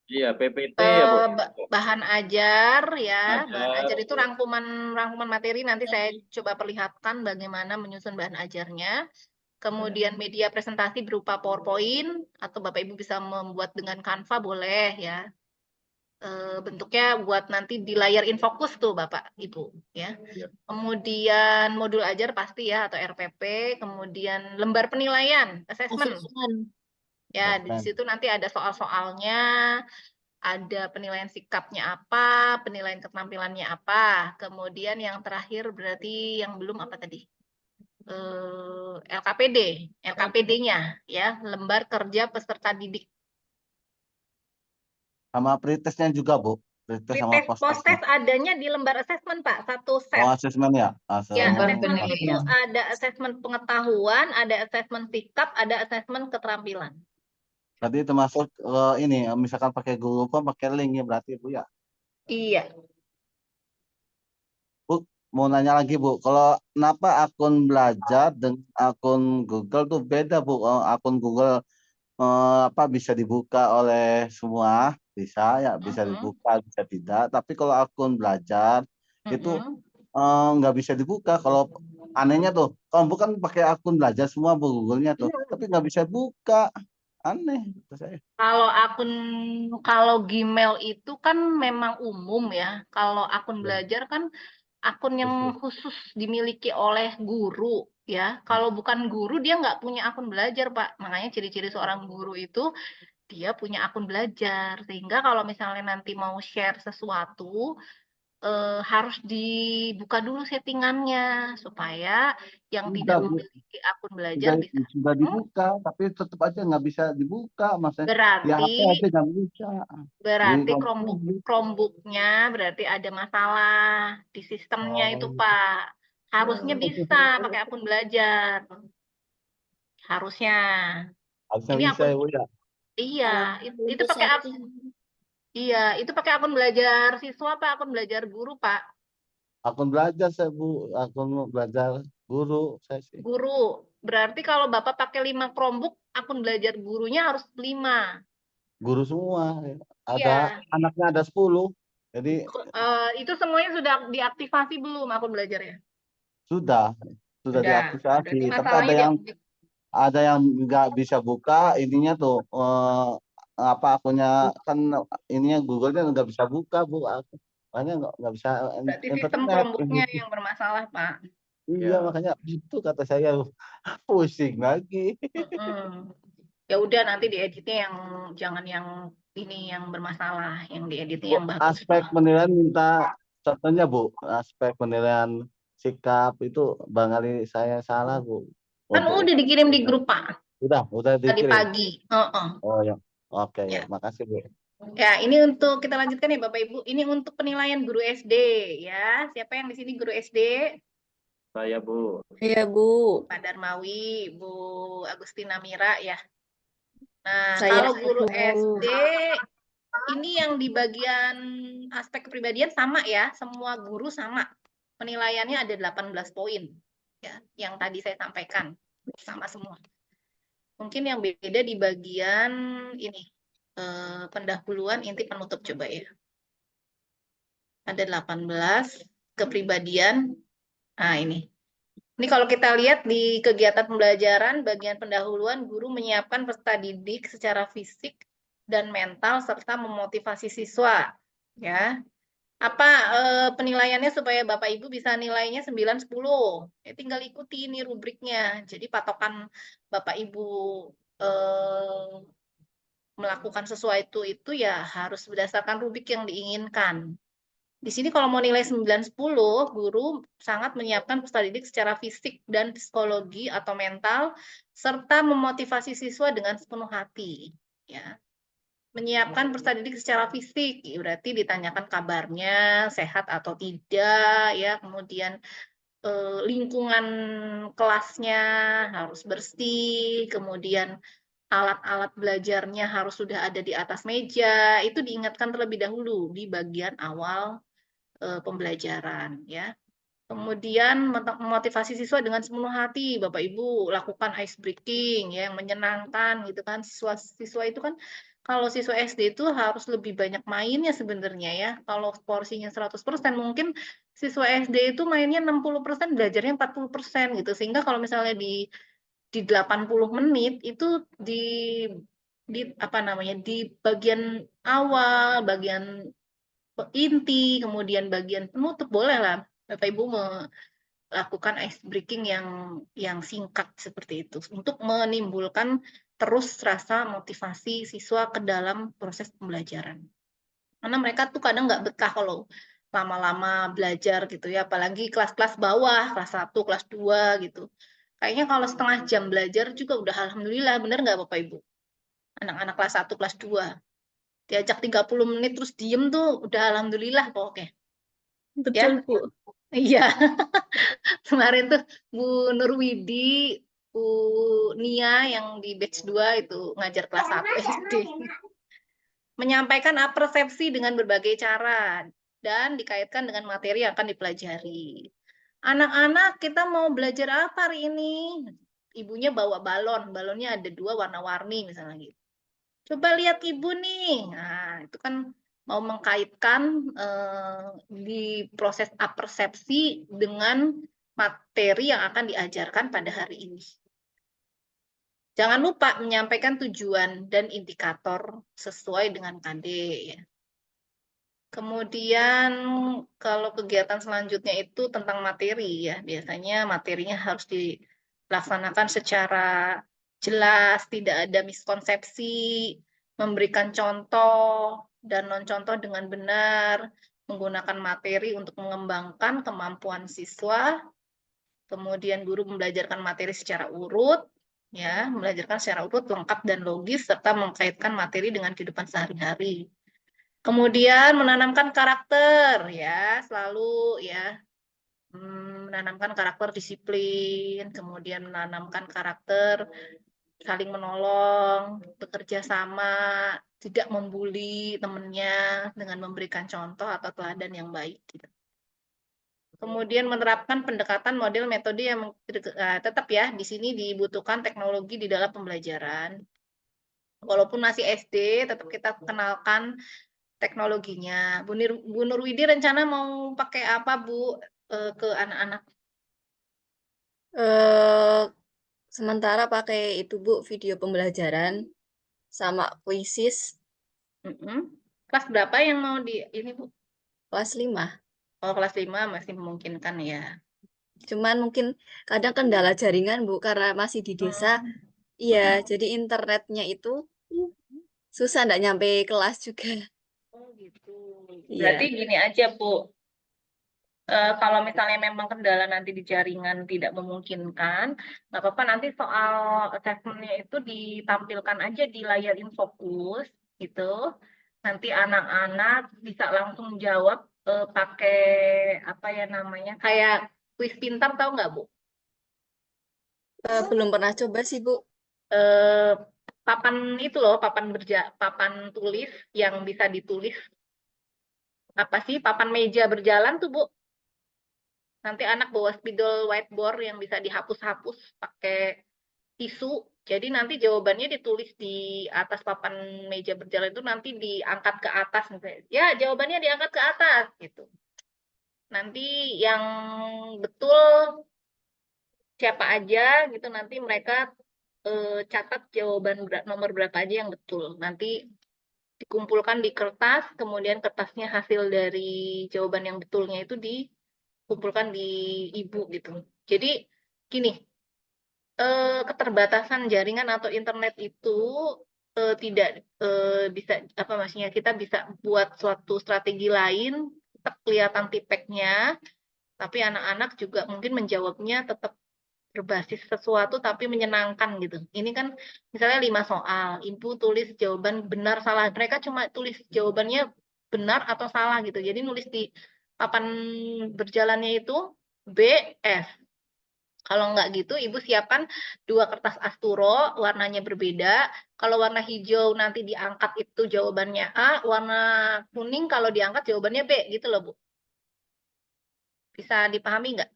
Iya, PPT ya Bu. Bahan ajar ya, bahan ajar itu ya. rangkuman materi, nanti saya coba perlihatkan bagaimana menyusun bahan ajarnya. Kemudian media presentasi berupa PowerPoint atau Bapak Ibu bisa membuat dengan Canva boleh ya. Bentuknya buat nanti di layar infokus tuh Bapak Ibu ya. Kemudian modul ajar pasti ya atau RPP, kemudian lembar penilaian, assessment. Ya, di situ nanti ada soal-soalnya, ada penilaian sikapnya apa, penilaian keterampilannya apa. Kemudian yang terakhir berarti yang belum apa tadi? LKPD-nya ya, lembar kerja peserta didik. sama pretestnya juga, Bu? Pretest sama Post-test adanya di lembar assessment, Pak, satu set. Oh, asesmen ya? Ya, assessment itu ada assessment pengetahuan, ada assessment sikap, ada assessment keterampilan. Berarti termasuk ini, misalkan pakai Google Form, pakai link ya berarti, Bu ya? Iya. Bu, mau nanya lagi, Bu. Kalau kenapa akun belajar dengan akun Google tuh beda, Bu? Akun Google bisa dibuka oleh semua, bisa ya, bisa dibuka, bisa tidak. Tapi kalau akun belajar itu nggak bisa dibuka. Kalau anehnya tuh, kalau bukan pakai akun belajar semua, Bu, Google-nya tuh, tapi nggak bisa buka. Aneh saya. Kalau Gmail itu kan memang umum ya. Kalau akun belajar kan akun yang khusus dimiliki oleh guru ya. Kalau bukan guru dia nggak punya akun belajar, Pak. Makanya ciri-ciri seorang guru itu dia punya akun belajar. Sehingga kalau misalnya nanti mau share sesuatu, harus dibuka dulu settingannya supaya yang tidak Sudah, Bu. memiliki akun belajar bisa. Sudah dibuka, tapi tetap aja nggak bisa dibuka, maksudnya di Berarti HP aja nggak bisa. Di komputer. Chromebook-nya berarti ada masalah di sistemnya itu, Oh, Pak. Harusnya bisa pakai akun belajar. Harusnya. harusnya Ini bisa akun, ya, Bu ya. iya, itu Untuk pakai setting. iya, itu pakai akun belajar siswa Pak, akun belajar guru Pak. Akun belajar saya, Bu. Akun belajar guru saya sih. Guru. Berarti kalau Bapak pakai 5 Chromebook, akun belajar gurunya harus 5. Guru semua. Ada Iya. anaknya ada 10. Jadi Itu semuanya sudah diaktifasi belum akun belajarnya? sudah Sudah. Berarti diaktifasi. Tapi masalahnya ada yang nggak bisa buka ininya tuh apa akunnya kan ininya Google-nya nggak bisa buka, Bu. Makanya nggak bisa berarti sistem internet. Chromebook-nya yang bermasalah, Pak. Iya, Ya. makanya itu kata saya pusing lagi. Mm-mm. Ya udah nanti dieditnya yang jangan yang ini yang bermasalah, yang dieditnya Bu, yang bagus. aspek penilaian minta contohnya, Bu. Aspek penilaian sikap itu barangkali saya salah, Bu. Kan Untuk udah dikirim di grup, Pak, udah tadi dikirim. pagi. Heeh. Oh ya. Oke ya, Ya. makasih, Bu. Ya, ini untuk kita lanjutkan ya Bapak Ibu. Ini untuk penilaian guru SD ya. Siapa yang di sini guru SD? Saya, Bu. Iya, Bu. Pak Darmawi, Bu Agustina Mira ya. Nah, Saya kalau guru Bu. SD ini yang di bagian aspek kepribadian sama ya, semua guru sama. Penilaiannya ada 18 poin ya, yang tadi saya sampaikan. Sama semua. Mungkin yang beda di bagian ini pendahuluan, inti, penutup coba ya. Ada 18 kepribadian. Nah, ini. Ini kalau kita lihat di kegiatan pembelajaran, bagian pendahuluan, guru menyiapkan peserta didik secara fisik dan mental serta memotivasi siswa. Ya, apa penilaiannya supaya Bapak Ibu bisa nilainya 9-10? Ya, tinggal ikuti ini rubriknya. Jadi patokan Bapak Ibu melakukan sesuatu itu ya harus berdasarkan rubrik yang diinginkan. Di sini kalau mau nilai 9-10, guru sangat menyiapkan peserta didik secara fisik dan psikologi atau mental, serta memotivasi siswa dengan sepenuh hati. Ya. Menyiapkan peserta didik secara fisik, berarti ditanyakan kabarnya, sehat atau tidak, ya. Kemudian lingkungan kelasnya harus bersih, kemudian alat-alat belajarnya harus sudah ada di atas meja, itu diingatkan terlebih dahulu di bagian awal pembelajaran ya. Kemudian memotivasi siswa dengan sepenuh hati, Bapak Ibu lakukan ice breaking ya, yang menyenangkan gitu kan. Siswa itu kan kalau siswa SD itu harus lebih banyak mainnya sebenarnya ya. Kalau porsinya 100% mungkin siswa SD itu mainnya 60%, belajarnya 40% gitu. Sehingga kalau misalnya di 80 menit itu di apa namanya? Di bagian awal, bagian inti, kemudian bagian penutup bolehlah Bapak Ibu melakukan ice breaking yang singkat seperti itu untuk menimbulkan terus rasa motivasi siswa ke dalam proses pembelajaran. Karena mereka tuh kadang nggak betah kalau lama-lama belajar gitu ya, apalagi kelas-kelas bawah, kelas 1, kelas 2 gitu. Kayaknya kalau setengah jam belajar juga udah alhamdulillah, bener nggak Bapak Ibu? Anak-anak kelas 1, kelas 2 diajak 30 menit terus diem tuh udah alhamdulillah pokoknya. Betul, Ya. Bu. Iya. Kemarin tuh Bu Nurwidi, Bu Nia yang di batch 2 itu ngajar kelas 1 SD. Menyampaikan persepsi dengan berbagai cara dan dikaitkan dengan materi yang akan dipelajari. Anak-anak, kita mau belajar apa hari ini? Ibunya bawa balon, balonnya ada 2 warna-warni misalnya gitu. Coba lihat ibu nih. Nah, itu kan mau mengkaitkan di proses apersepsi dengan materi yang akan diajarkan pada hari ini. Jangan lupa menyampaikan tujuan dan indikator sesuai dengan KD. Ya. Kemudian kalau kegiatan selanjutnya itu tentang materi ya, biasanya materinya harus dilaksanakan secara jelas, tidak ada miskonsepsi, memberikan contoh dan non-contoh dengan benar, menggunakan materi untuk mengembangkan kemampuan siswa, kemudian guru membelajarkan materi secara urut, ya, belajarkan secara urut, lengkap dan logis, serta mengkaitkan materi dengan kehidupan sehari-hari. Kemudian menanamkan karakter, ya, selalu ya, menanamkan karakter disiplin, kemudian menanamkan karakter saling menolong, bekerja sama, tidak membuli temannya dengan memberikan contoh atau teladan yang baik. Gitu. Kemudian menerapkan pendekatan model metode yang tetap ya, di sini dibutuhkan teknologi di dalam pembelajaran. Walaupun masih SD, tetap kita kenalkan teknologinya. Bu Nurwidi rencana mau pakai apa, Bu, ke anak-anak? Sementara pakai itu Bu, video pembelajaran sama kuisis. Kelas berapa yang mau di ini, Bu? Kelas 5. Oh, kelas 5 masih memungkinkan ya. Cuman mungkin kadang kendala jaringan Bu, karena masih di desa. Iya, jadi internetnya itu susah, nggak nyampe kelas juga. Oh gitu. Iya. Berarti gini aja, Bu. Kalau misalnya memang kendala nanti di jaringan tidak memungkinkan, nggak apa-apa, nanti soal assessment-nya itu ditampilkan aja di layar infokus gitu. Nanti anak-anak bisa langsung jawab pakai apa ya namanya, kayak kuis pintar, tahu nggak, Bu? Belum pernah coba sih Bu. Papan itu loh, papan tulis yang bisa ditulis. Apa sih, papan meja berjalan tuh, Bu? Nanti anak bawa spidol whiteboard yang bisa dihapus-hapus pakai tisu. Jadi nanti jawabannya ditulis di atas papan meja berjalan itu, nanti diangkat ke atas. Ya, jawabannya diangkat ke atas gitu. Nanti yang betul siapa aja gitu, nanti mereka catat jawaban nomor berapa aja yang betul. Nanti dikumpulkan di kertas, kemudian kertasnya hasil dari jawaban yang betulnya itu dikumpulkan di ibu gitu. Jadi gini, keterbatasan jaringan atau internet itu tidak bisa, apa maksudnya, kita bisa buat suatu strategi lain, tetap kelihatan tipeknya, tapi anak-anak juga mungkin menjawabnya tetap berbasis sesuatu tapi menyenangkan gitu. Ini kan misalnya 5 soal, ibu tulis jawaban benar salah. Mereka cuma tulis jawabannya benar atau salah gitu. Jadi nulis di papan berjalannya itu B, F. Kalau nggak gitu, ibu siapkan 2 kertas asturo, warnanya berbeda. Kalau warna hijau nanti diangkat itu jawabannya A, warna kuning kalau diangkat jawabannya B, gitu loh, Bu. Bisa dipahami nggak?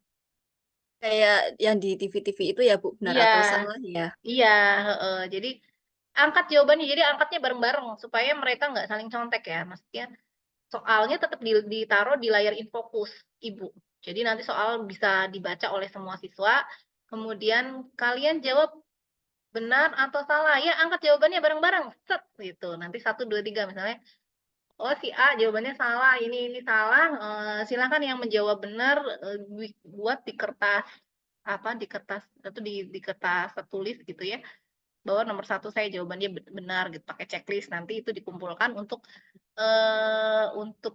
Kayak yang di TV-TV itu ya Bu, benar Iya. atau salah ya? Iya, jadi angkat jawabannya, jadi angkatnya bareng-bareng supaya mereka nggak saling contek ya. Maksudnya soalnya tetap ditaruh di layar infokus ibu. Jadi nanti soal bisa dibaca oleh semua siswa. Kemudian kalian jawab benar atau salah. Ya, angkat jawabannya bareng-bareng. Set gitu. Nanti 1, 2, 3 misalnya. Oh, si A jawabannya salah, ini salah. Silakan yang menjawab benar buat di kertas apa, di kertas atau di kertas tertulis gitu ya, bahwa nomor 1 saya jawabannya benar gitu, pakai checklist. Nanti itu dikumpulkan untuk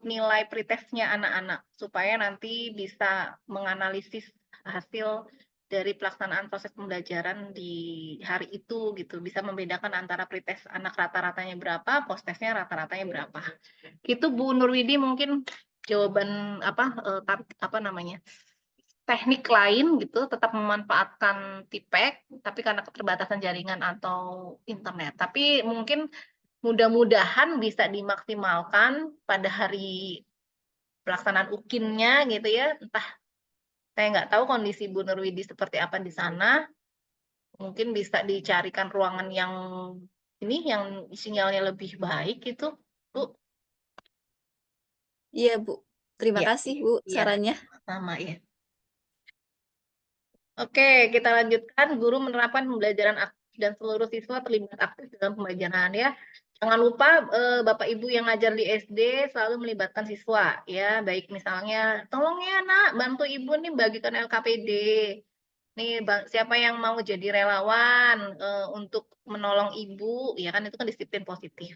nilai pretestnya anak-anak supaya nanti bisa menganalisis hasil dari pelaksanaan proses pembelajaran di hari itu gitu, bisa membedakan antara pretest anak rata-ratanya berapa, postesnya rata-ratanya berapa. Itu Bu Nurwidi mungkin jawaban apa namanya, teknik lain gitu, tetap memanfaatkan tipek, tapi karena keterbatasan jaringan atau internet. Tapi mungkin mudah-mudahan bisa dimaksimalkan pada hari pelaksanaan UKIN-nya gitu ya. Entah, saya nggak tahu kondisi Bu Nurwidi seperti apa di sana. Mungkin bisa dicarikan ruangan yang sinyalnya lebih baik gitu, Bu. Iya Bu, terima Ya, kasih Bu iya, sarannya. sama ya. Oke, kita lanjutkan. Guru menerapkan pembelajaran aktif dan seluruh siswa terlibat aktif dalam pembelajaran ya. Jangan lupa Bapak Ibu yang ngajar di SD selalu melibatkan siswa ya. Baik misalnya, tolong ya nak, bantu Ibu nih bagikan LKPD. Nih, siapa yang mau jadi relawan untuk menolong Ibu, ya kan itu kan disiplin positif.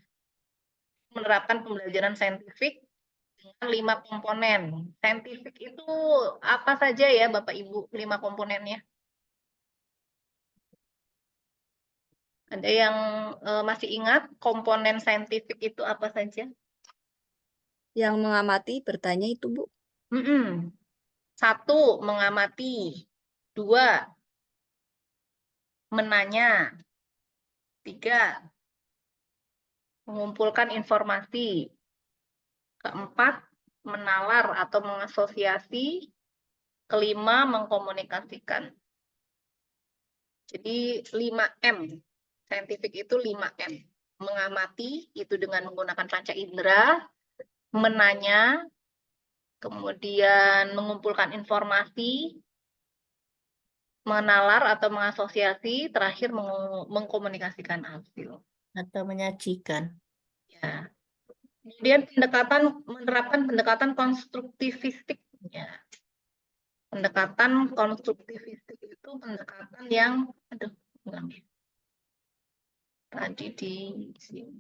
Menerapkan pembelajaran saintifik dengan 5 komponen. Saintifik itu apa saja ya Bapak Ibu 5 komponennya? Ada yang masih ingat komponen saintifik itu apa saja? Yang mengamati, bertanya itu, Bu. 1, mengamati. 2, menanya. 3, mengumpulkan informasi. 4, menalar atau mengasosiasi. 5, mengkomunikasikan. Jadi 5M. Saintifik itu 5M. Mengamati itu dengan menggunakan panca indera, menanya, kemudian mengumpulkan informasi, menalar atau mengasosiasi, terakhir mengkomunikasikan hasil. Atau menyajikan. Ya. Kemudian menerapkan pendekatan konstruktivistik. Ya. Pendekatan konstruktivistik itu pendekatan yang, tadi di sini.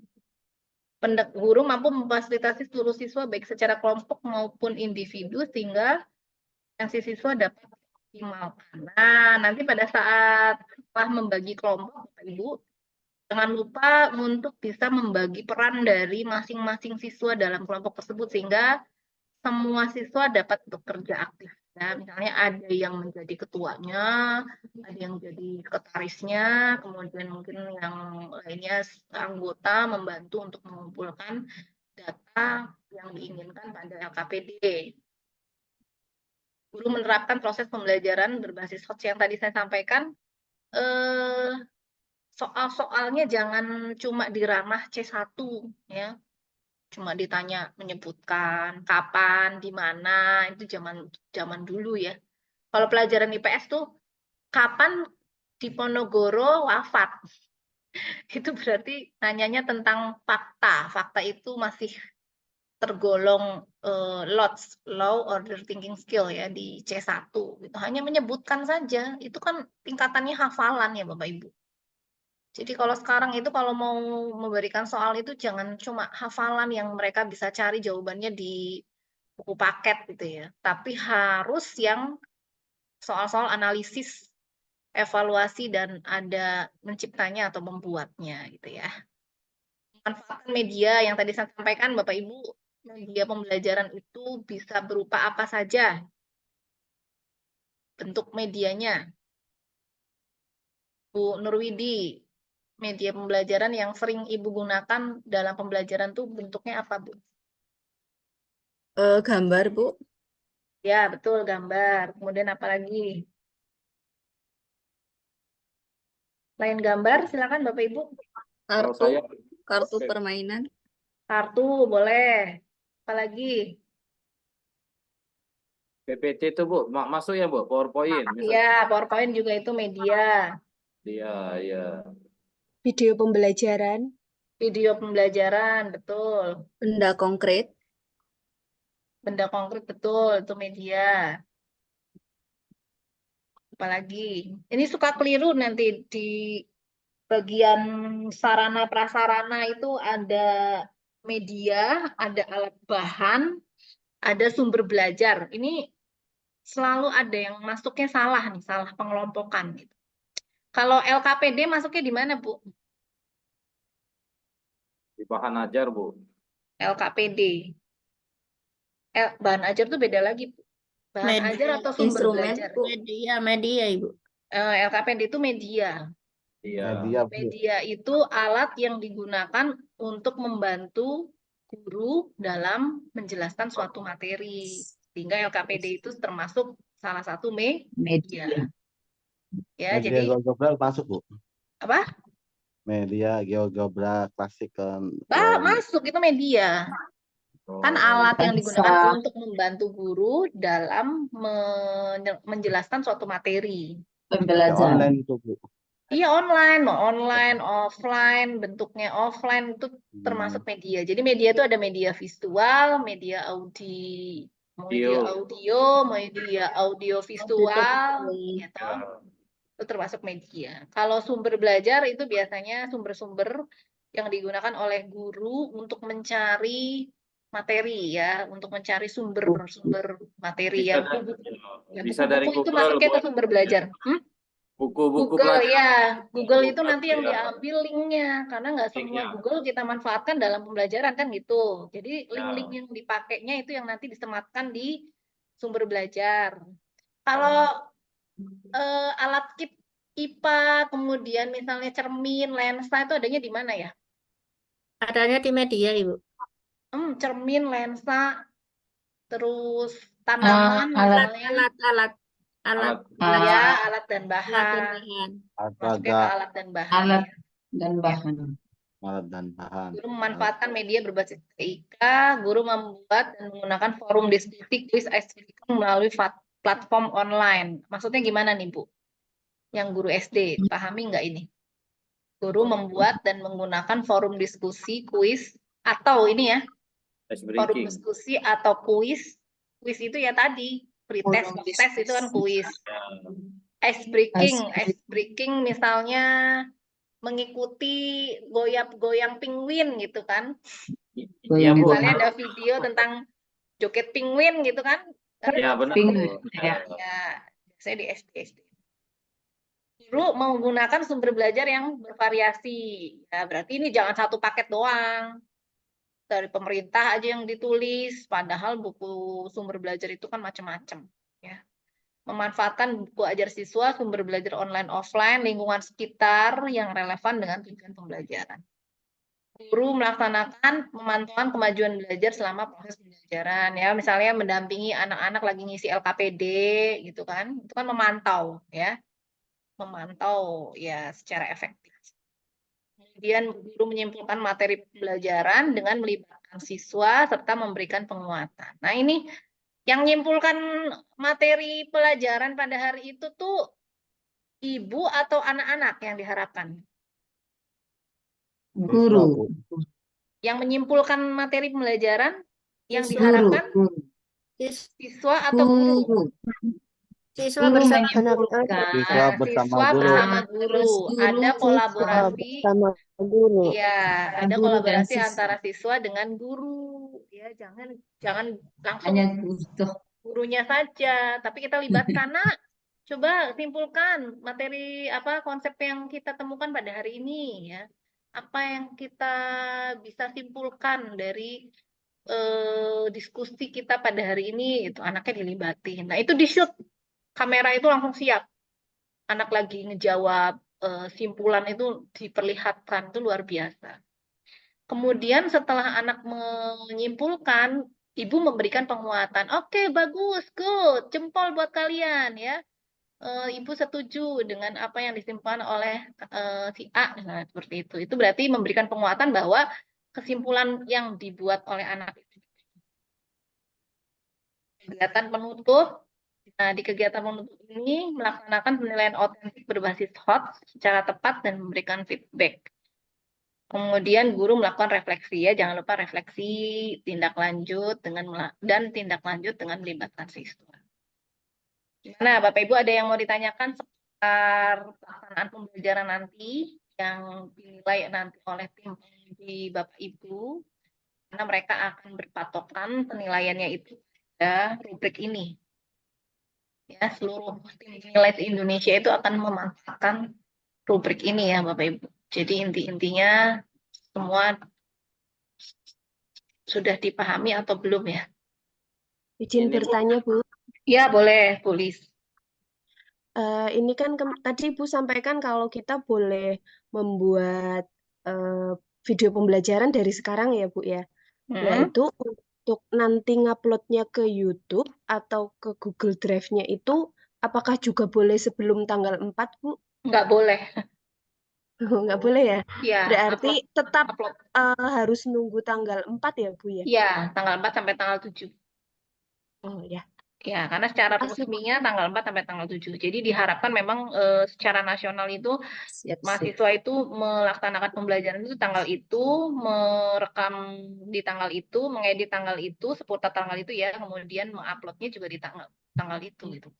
Guru mampu memfasilitasi seluruh siswa baik secara kelompok maupun individu sehingga potensi siswa dapat dioptimalkan. Nah, nanti pada saat setelah membagi kelompok, Bapak Ibu, jangan lupa untuk bisa membagi peran dari masing-masing siswa dalam kelompok tersebut sehingga semua siswa dapat bekerja aktif. Ya, misalnya ada yang menjadi ketuanya, ada yang jadi sekretarisnya, kemudian mungkin yang lainnya anggota membantu untuk mengumpulkan data yang diinginkan pada LKPD. Guru menerapkan proses pembelajaran berbasis HOTS yang tadi saya sampaikan. Soal-soalnya jangan cuma di ranah C1, ya. Cuma ditanya menyebutkan kapan, di mana, itu zaman dulu ya. Kalau pelajaran IPS tuh kapan Diponegoro wafat. Itu berarti nanyanya tentang fakta. Fakta itu masih tergolong law order thinking skill ya di C1 gitu. Hanya menyebutkan saja. Itu kan tingkatannya hafalan ya Bapak Ibu. Jadi kalau sekarang itu kalau mau memberikan soal itu jangan cuma hafalan yang mereka bisa cari jawabannya di buku paket gitu ya. Tapi harus yang soal-soal analisis, evaluasi, dan ada menciptanya atau membuatnya gitu ya. Manfaatkan media yang tadi saya sampaikan Bapak Ibu, media pembelajaran itu bisa berupa apa saja bentuk medianya. Bu Nurwidi, media pembelajaran yang sering Ibu gunakan dalam pembelajaran tuh bentuknya apa, Bu? Gambar, Bu. Ya, betul, gambar. Kemudian apa lagi? Lain gambar, silakan Bapak Ibu. Kalau Kartu, saya kartu Oke. permainan. Kartu, boleh. Apa lagi? PPT itu Bu, masuk ya Bu, PowerPoint misalnya. Iya, PowerPoint juga itu media. Iya, iya. Video pembelajaran. Video pembelajaran, betul. Benda konkret. Benda konkret, betul, itu media. Apalagi? Ini suka keliru nanti di bagian sarana prasarana itu ada media, ada alat bahan, ada sumber belajar. Ini selalu ada yang masuknya salah nih, salah pengelompokan gitu. Kalau LKPD masuknya di mana, Bu? Di bahan ajar Bu. LKPD. Bahan ajar tuh beda lagi, Bu. Bahan Media. ajar atau sumber Instrumen, belajar? Bu. Media, Ibu. LKPD itu media. Iya. Media, Bu. Media itu alat yang digunakan untuk membantu guru dalam menjelaskan suatu materi. Sehingga LKPD itu termasuk salah satu media. Ya, Media jadi GeoGebra masuk, Bu. apa? Media GeoGebra klasik kan. Masuk itu media. Kan Oh, alat iya. yang digunakan untuk membantu guru dalam menjelaskan suatu materi. Ya, online itu, Bu. Iya online, mau online, offline, bentuknya offline itu termasuk media. Jadi media itu ada media visual, media media audio visual, gitu. Itu termasuk media. Kalau sumber belajar itu biasanya sumber-sumber yang digunakan oleh guru untuk mencari materi ya, untuk mencari sumber-sumber materi Bisa ya. dari, Ya, bisa dari buku-buku itu Google masuknya ke buat sumber belajar. buku-buku Google pelajaran ya, Google itu buat nanti yang ya, diambil linknya, karena nggak semua linknya. Google kita manfaatkan dalam pembelajaran kan gitu. Jadi Ya. link-link yang dipakainya itu yang nanti disematkan di sumber belajar. Kalau alat kit IPA, kemudian misalnya cermin, lensa itu adanya di mana ya? Adanya di media, Ibu. Cermin, lensa, terus tanaman alat misalnya. Alat Ya, alat alat dan alat bahan. dan bahan. Maksudnya Ada ke alat dan bahan. alat Ya. dan bahan. alat dan bahan. Guru memanfaatkan media berbasis TIK, guru membuat dan menggunakan forum diskusi, kuis, icebreaker melalui platform online. Maksudnya gimana nih, Bu? Yang guru SD, pahami nggak ini? Guru membuat dan menggunakan forum diskusi, kuis, atau ini ya, forum Icebreaking. diskusi atau kuis. Kuis itu ya tadi, pretest, Forum tes itu kan kuis. Ya. Icebreaking misalnya mengikuti goyang penguin gitu kan. Iya, Bu. Misalnya ada video tentang joget penguin gitu kan. Ya, benar, Pink, Bu. ya. Ya, saya di SD. Guru menggunakan sumber belajar yang bervariasi. Ya, berarti ini jangan satu paket doang. Dari pemerintah aja yang ditulis, padahal buku sumber belajar itu kan macam-macam. Ya. Memanfaatkan buku ajar siswa, sumber belajar online offline, lingkungan sekitar yang relevan dengan tujuan pembelajaran. Guru melaksanakan pemantauan kemajuan belajar selama proses pembelajaran, ya, misalnya mendampingi anak-anak lagi ngisi LKPD gitu kan, itu kan memantau ya secara efektif. Kemudian guru menyimpulkan materi pembelajaran dengan melibatkan siswa serta memberikan penguatan. Nah, ini yang menyimpulkan materi pelajaran pada hari itu tuh ibu atau anak-anak yang diharapkan? Siswa, Guru. Bu. Yang menyimpulkan materi pembelajaran yang Siswa. diharapkan Guru. siswa atau guru? Guru. Siswa Guru bersama menyimpulkan. Siswa bersama Siswa guru. bersama Terus guru. guru Ada kolaborasi. bersama guru. Iya, ada guru dan kolaborasi siswa. antara siswa dengan guru. Ya, jangan langsung Hanya butuh gurunya saja, tapi kita libatkan. Nak, coba simpulkan materi apa konsep yang kita temukan pada hari ini ya. Apa yang kita bisa simpulkan dari diskusi kita pada hari ini, itu anaknya dilibatin. Nah, itu di-shoot. Kamera itu langsung siap. Anak lagi ngejawab, simpulan itu diperlihatkan, itu luar biasa. Kemudian setelah anak menyimpulkan, ibu memberikan penguatan. Oke, bagus, good, jempol buat kalian ya. Ibu setuju dengan apa yang disimpulkan oleh si A, nah, seperti itu. Itu berarti memberikan penguatan bahwa kesimpulan yang dibuat oleh anak itu. Kegiatan penutup. Nah, di kegiatan penutup ini melaksanakan penilaian otentik berbasis HOT secara tepat dan memberikan feedback. Kemudian guru melakukan refleksi ya, jangan lupa refleksi, tindak lanjut dengan melibatkan siswa. Gimana Bapak Ibu, ada yang mau ditanyakan seputar pelaksanaan pembelajaran nanti yang dinilai nanti oleh tim di Bapak Ibu, karena mereka akan berpatokan penilaiannya itu pada rubrik ini. Ya, seluruh tim penilai di Indonesia itu akan memanfaatkan rubrik ini ya Bapak Ibu. Jadi inti-intinya semua sudah dipahami atau belum ya? Izin Ini, Bu. bertanya, Bu. Ya, boleh, tulis. Ini kan tadi Ibu sampaikan kalau kita boleh membuat video pembelajaran dari sekarang ya, Bu ya. Nah, itu untuk nanti nguploadnya ke YouTube atau ke Google Drive-nya itu apakah juga boleh sebelum tanggal 4, Bu? Nggak boleh. Nggak boleh ya? Ya, Berarti tetap upload. harus nunggu tanggal 4 ya, Bu ya? Iya, tanggal 4 sampai tanggal 7. Oh ya. Ya, karena secara Asik. resminya tanggal 4 sampai tanggal 7. Jadi diharapkan memang secara nasional itu siap-siap. mahasiswa itu melaksanakan pembelajaran itu tanggal itu, merekam di tanggal itu, mengedit tanggal itu, seputar tanggal itu ya, kemudian menguploadnya juga di tanggal itu gitu.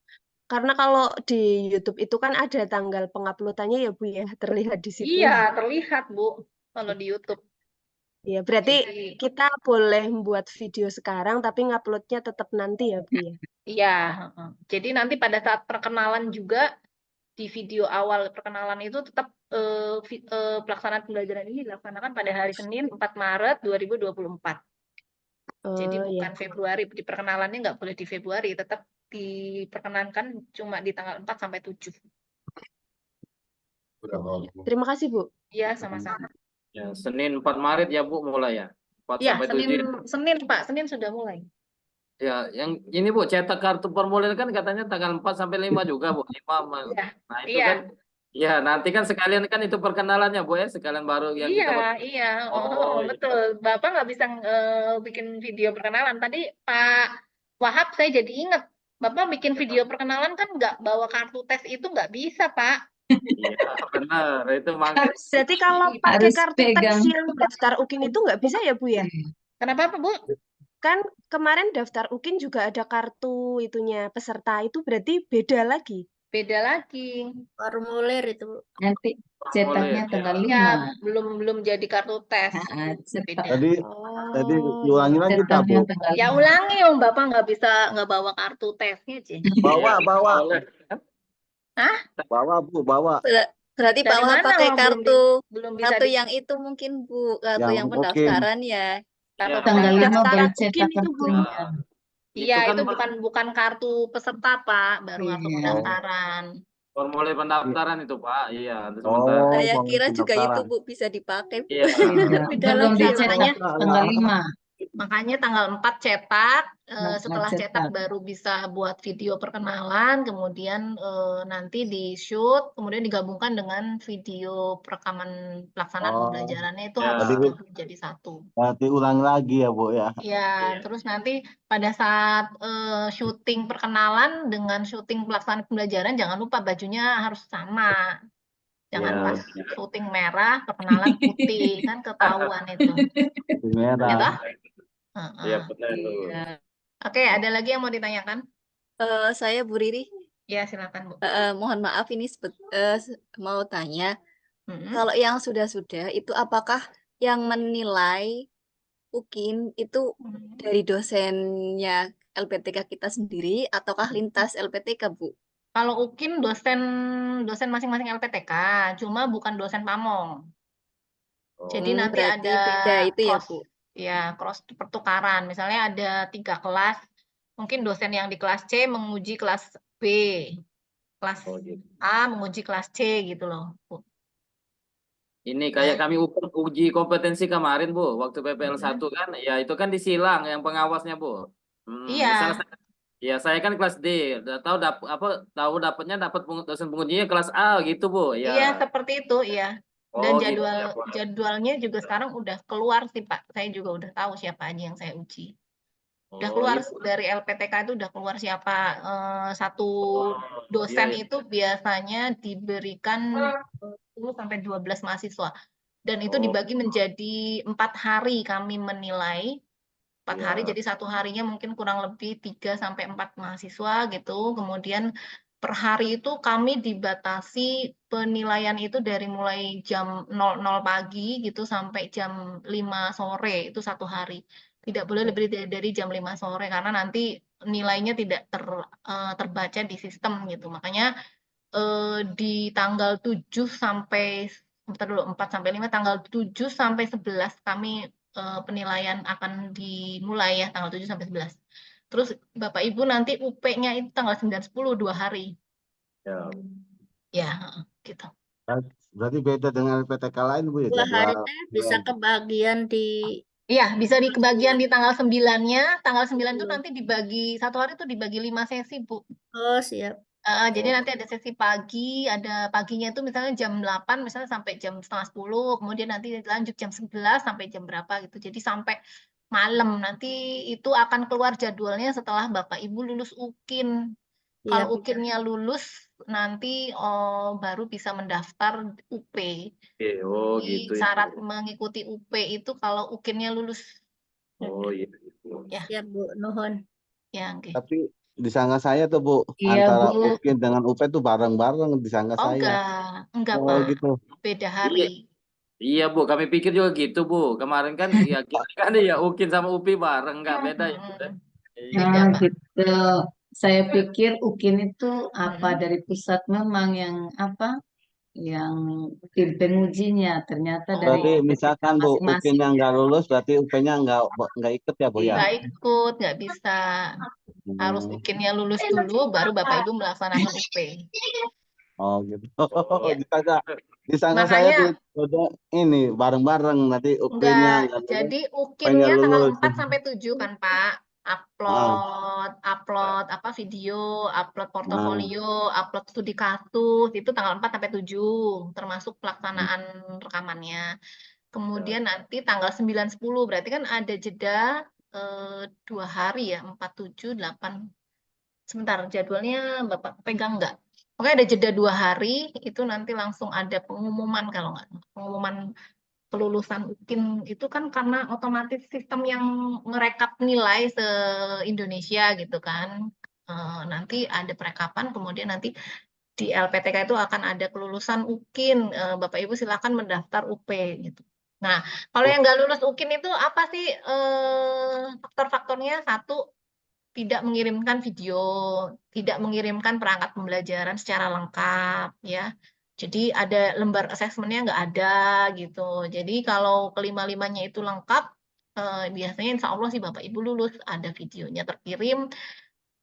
Karena kalau di YouTube itu kan ada tanggal penguploadannya ya, Bu ya, terlihat di situ. Iya, terlihat Bu kalau di YouTube. Ya, berarti Jadi, kita boleh membuat video sekarang, tapi nguploadnya tetap nanti ya, Bu ya? iya. Jadi nanti pada saat perkenalan juga, di video awal perkenalan itu tetap pelaksanaan pembelajaran ini dilaksanakan pada hari Senin 4 Maret 2024. Jadi Oh ya. bukan Februari, di perkenalannya nggak boleh di Februari, tetap diperkenankan cuma di tanggal 4 sampai 7. Terima kasih, Bu. Iya, sama-sama. Ya, Senin 4 Maret ya Bu mulai ya. 4 Iya, sampai 7 ya. Senin Pak, Senin sudah mulai. Ya, yang ini Bu cetak kartu formulir kan katanya tanggal 4 sampai 5 juga Bu. 5. Iya. Nah, itu Iya. kan ya nanti kan sekalian kan itu perkenalannya Bu ya, sekalian baru yang Iya, kita buat. iya. Oh, iya. Betul. Bapak nggak bisa bikin video perkenalan. Tadi Pak Wahab saya jadi ingat. Bapak bikin video perkenalan kan nggak bawa kartu tes itu nggak bisa, Pak. Iya, benar. Itu makanya Berarti kalau pakai Harus kartu tes pegang. yang daftar UKIN itu nggak bisa ya, Bu ya? Kenapa, Pak, Bu? Kan kemarin daftar UKIN juga ada kartu itunya peserta, itu berarti beda lagi. Beda lagi. Formulir itu. Nanti cetaknya Formulir, tanggal Ya, 5. belum jadi kartu tes. Cetak. Beda. Tadi Oh, diulangi iya. lagi tak, Bu? Cetaknya tanggal Ya 5. ulangi, Bapak nggak bawa kartu tesnya, Ci. Bawa, Iya, bawa. boleh. Bawa, Bu, bawa. Berarti Pak Dari Wahab mana pakai belum kartu belum bisa kartu yang itu mungkin Bu, kartu yang Yang pendaftaran ya. kartu Iya, Tanggal 5 pendaftaran baru UKIN cetak itu, Bu. kartunya. Iya, kan itu bukan kartu peserta, Pak, baru kartu Iya. pendaftaran. formulir pendaftaran itu Pak. Iya, untuk Oh, sementara. Saya formulir kira juga itu pendaftaran. Bu bisa dipakai Bu. Iya. Beda Belum lagi ya, Bu. dicetak Makanya tanggal 5. Makanya tanggal 4 cetak, setelah cetak. cetak baru bisa buat video perkenalan, kemudian nanti di shoot, kemudian digabungkan dengan video perekaman pelaksanaan Oh, pembelajarannya itu ya. harus Tadi digabung jadi satu. berarti ulang lagi ya, Bu ya. Ya, Iya. terus nanti pada saat syuting perkenalan dengan syuting pelaksanaan pembelajaran, jangan lupa bajunya harus sama. Jangan Iya. pas syuting merah, perkenalan putih, kan ketahuan itu. Itu merah. Gitu? Iya, benar. Iya. Oke, ada lagi yang mau ditanyakan? Saya Bu Riri, Ya, silakan, Bu. mohon maaf ini mau tanya, Mm-mm. kalau yang sudah-sudah itu apakah yang menilai UKIN itu dari dosennya LPTK kita sendiri ataukah lintas LPTK, Bu? Kalau UKIN dosen masing-masing LPTK, cuma bukan dosen pamong. Jadi nanti Berarti ada beda itu ya, cross, Bu? ya cross pertukaran. Misalnya ada 3 kelas, mungkin dosen yang di kelas C menguji kelas B, kelas gitu. A menguji kelas C gitu loh, Bu. Ini kayak kami uji kompetensi kemarin Bu, waktu PPL 1 kan, ya itu kan disilang yang pengawasnya Bu. Iya. Misalnya saya kan kelas D, udah tahu dapatnya dosen pengujinya kelas A gitu Bu. Ya. Iya, seperti itu, iya. Dan Oh, gitu ya, Pak. jadwalnya juga sekarang udah keluar sih, Pak. Saya juga udah tahu siapa aja yang saya uji. Udah Oh, keluar iya. dari LPTK itu udah keluar siapa. Satu dosen iya. itu biasanya diberikan 10 sampai 12 mahasiswa. Dan itu dibagi menjadi 4 hari kami menilai. 4 hari, jadi 1 harinya mungkin kurang lebih 3 sampai 4 mahasiswa gitu. Kemudian per hari itu kami dibatasi penilaian itu dari mulai jam 00 pagi gitu sampai jam 5 sore, itu 1 hari. Tidak boleh lebih dari jam 5 sore karena nanti nilainya tidak terbaca di sistem gitu. Makanya di tanggal 7 sampai 4 sampai 5, tanggal 7 sampai 11 kami penilaian akan dimulai ya, tanggal 7 sampai 11. Terus Bapak Ibu nanti UP-nya itu tanggal 9 10 2 hari. Ya. Ya, gitu. Berarti beda dengan LPTK lain, Bu ya, 2 hari jadwal. teh bisa kebagian di Iya, bisa di kebagian di tanggal 9-nya. Tanggal 9 itu nanti dibagi, 1 hari itu dibagi 5 sesi, Bu. Oh, siap. Jadi nanti ada sesi pagi, ada paginya itu misalnya jam 8 misalnya sampai jam setengah 10, kemudian nanti lanjut jam 11 sampai jam berapa gitu. Jadi sampai malam nanti itu akan keluar jadwalnya setelah Bapak Ibu lulus UKIN. Iya, Kalau Bu. UKIN-nya lulus nanti baru bisa mendaftar UP. Oh, Jadi gitu ya. syarat mengikuti UP itu kalau UKIN-nya lulus. Oh, iya. Ya, Siap, Bu. Nuhun. ya, oke. Tapi disangka saya tuh, Bu, Iya, antara Bu. UKIN dengan UP tuh bareng-bareng disangka Oh, saya. enggak, Oh, Pak. gitu. Beda hari. Iya Bu, kami pikir juga gitu Bu. Kemarin kan ya kita kan ya Ukin sama Upi bareng, nggak beda ya Bu. Iya. Beda, Pak. gitu. Saya pikir UKIN itu apa Mm-mm. dari pusat memang yang apa yang tim pengujinya ternyata dari Berarti LPTK misalkan Bu, UKIN masing-masing. yang nggak lulus, berarti UP-nya nggak ikut ya Bu ya? Nggak ikut, nggak bisa. Harus Hmm. UKIN-nya lulus dulu, baru Bapak Ibu melaksanakan UP. Oh gitu. Ya. Disangka saya Makanya udah ini bareng-bareng nanti UP-nya enggak, nggak lulus, jadi UP-nya UKIN-nya tanggal lulus. 4 sampai 7 kan, Pak. Ah, Upload apa video, upload ah. portofolio, upload studi kasus, itu tanggal 4 sampai 7, termasuk pelaksanaan rekamannya. Kemudian nanti tanggal 9 10, berarti kan ada jeda 2 hari ya, 4 7 8. Sebentar, jadwalnya Bapak pegang nggak? Pokoknya ada jeda 2 hari, itu nanti langsung ada pengumuman kalau nggak salah. Pengumuman kelulusan UKIN itu kan karena otomatis sistem yang merekap nilai se-Indonesia gitu kan. Nanti ada perekapan, kemudian nanti di LPTK itu akan ada kelulusan UKIN. Bapak Ibu silakan mendaftar UP gitu. Nah, kalau yang nggak lulus UKIN itu apa sih faktor-faktornya? Satu, tidak mengirimkan video, tidak mengirimkan perangkat pembelajaran secara lengkap, ya. Jadi ada lembar asesmennya nggak ada gitu. Jadi kalau kelima-limanya itu lengkap, biasanya insya Allah sih Bapak Ibu lulus. Ada videonya terkirim,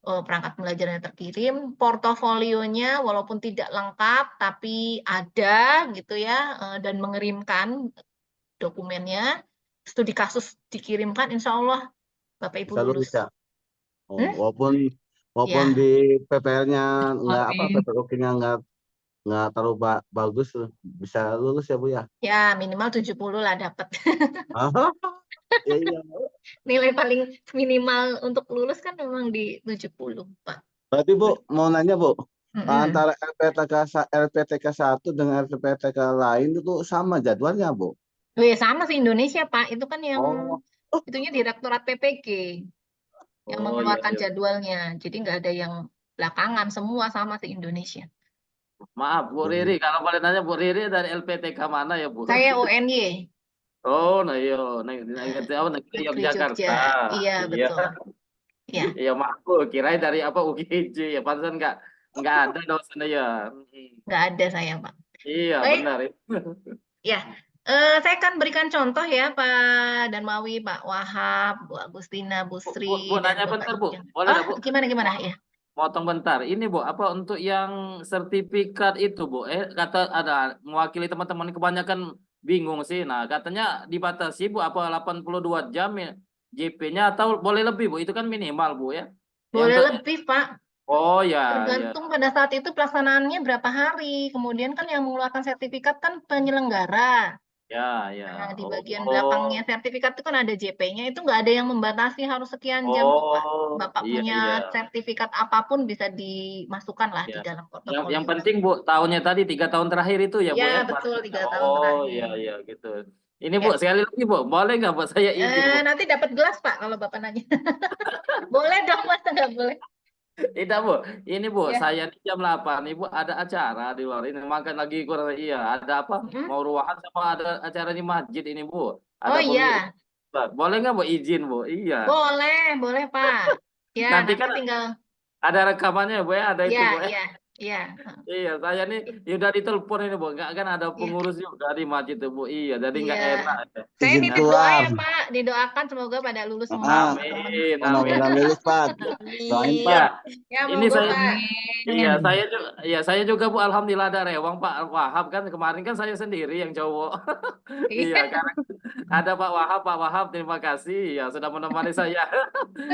perangkat pembelajarannya terkirim, portofolionya walaupun tidak lengkap tapi ada gitu ya, dan mengirimkan dokumennya, studi kasus dikirimkan, insya Allah Bapak Ibu Bisa lulus lulus. ya. Oh, Hmm? walaupun Ya. di PPL-nya nggak apa, Amin. PPL UKIN-nya nggak terlalu bagus, bisa lulus ya Bu ya. Ya, minimal 70 lah dapat. Iya, iya. Nilai paling minimal untuk lulus kan memang di 70, Pak. Berarti Bu, mau nanya Bu, Mm-mm. antara LPTK 1 dengan LPTK lain itu sama jadwalnya Bu? Sama sih Indonesia, Pak. Itu kan yang Oh, itunya Direktorat PPG yang Oh iya mengeluarkan iya. jadwalnya. Jadi nggak ada yang belakangan, semua sama sih Indonesia. Maaf Bu Riri, kalau boleh nanya Bu Riri dari LPTK mana ya Bu? Saya UNY, Oh, nah iya, negeri Negeri Yogyakarta. Jogja. Iya, Iya, betul. Iya. iya maaf Bu, kirain dari apa UGJ ya, pantesan nggak ada dosennya ya. Nggak ada saya, Pak. Iya Baik, benar. ya. Saya akan berikan contoh ya, Pak Darmawi, Pak Wahab, Bu Agustina, Bu Sri, Bu dan nanya Bapak bentar Ibu Bu, yang... boleh nggak Bu? Gimana ya? Motong bentar. Ini Bu, apa untuk yang sertifikat itu Bu? Kata ada mewakili teman-teman kebanyakan bingung sih. Nah, katanya dibatasi Bu, apa 82 jam ya JP-nya atau boleh lebih Bu? Itu kan minimal Bu ya. Boleh Yang lebih, Pak. Oh ya, ya. Tergantung pada saat itu pelaksanaannya berapa hari. Kemudian kan yang mengeluarkan sertifikat kan penyelenggara. Ya, ya. Nah, di bagian Oh, belakangnya sertifikat itu kan ada JP-nya. Itu nggak ada yang membatasi harus sekian jam kok, Pak. oh, Bapak iya, punya iya. sertifikat apapun bisa dimasukkan lah di Ya. dalam Yang portofolio. penting Bu, tahunnya tadi 3 tahun terakhir itu ya Bu Iya, ya. betul, 3 tahun Oh, terakhir. iya, iya gitu. Ini Bu, Ya. sekali lagi Bu, boleh nggak Bu saya izin Bu? Nanti dapat gelas, Pak, kalau Bapak nanya. Boleh dong, masa nggak boleh? Tidak Bu, ini Bu, Ya. saya di jam 8 Ibu ada acara di luar ini, makan lagi kurang iya, ada apa? Mm-mm. Mau ruangan sama ada acara di masjid ini Bu. Ada Oh pemilik. iya, Boleh nggak Bu izin Bu? Iya. boleh Pak. Ya, Nanti nanti kan tinggal. ada rekamannya Bu ya, ada itu Ya, Bu ya. iya. Iya, saya nih udah ditelepon ini Bu, nggak kan ada Iya. pengurus juga di masjid tuh Bu. Iya, jadi nggak Iya. enak. Saya Izin nitip doa ya keluar. Pak, didoakan semoga pada lulus semua Ah, teman-teman. Amin, amin. mudah-mudahan lulus Pak. Doain Amin. Iya, Pak. Ya, ini monggo saya Pak. iya, saya juga Bu, alhamdulillah ada rewang Pak Wahab kan kemarin kan saya sendiri yang cowok. Iya, karena ada Pak Wahab, terima kasih ya sudah menemani saya.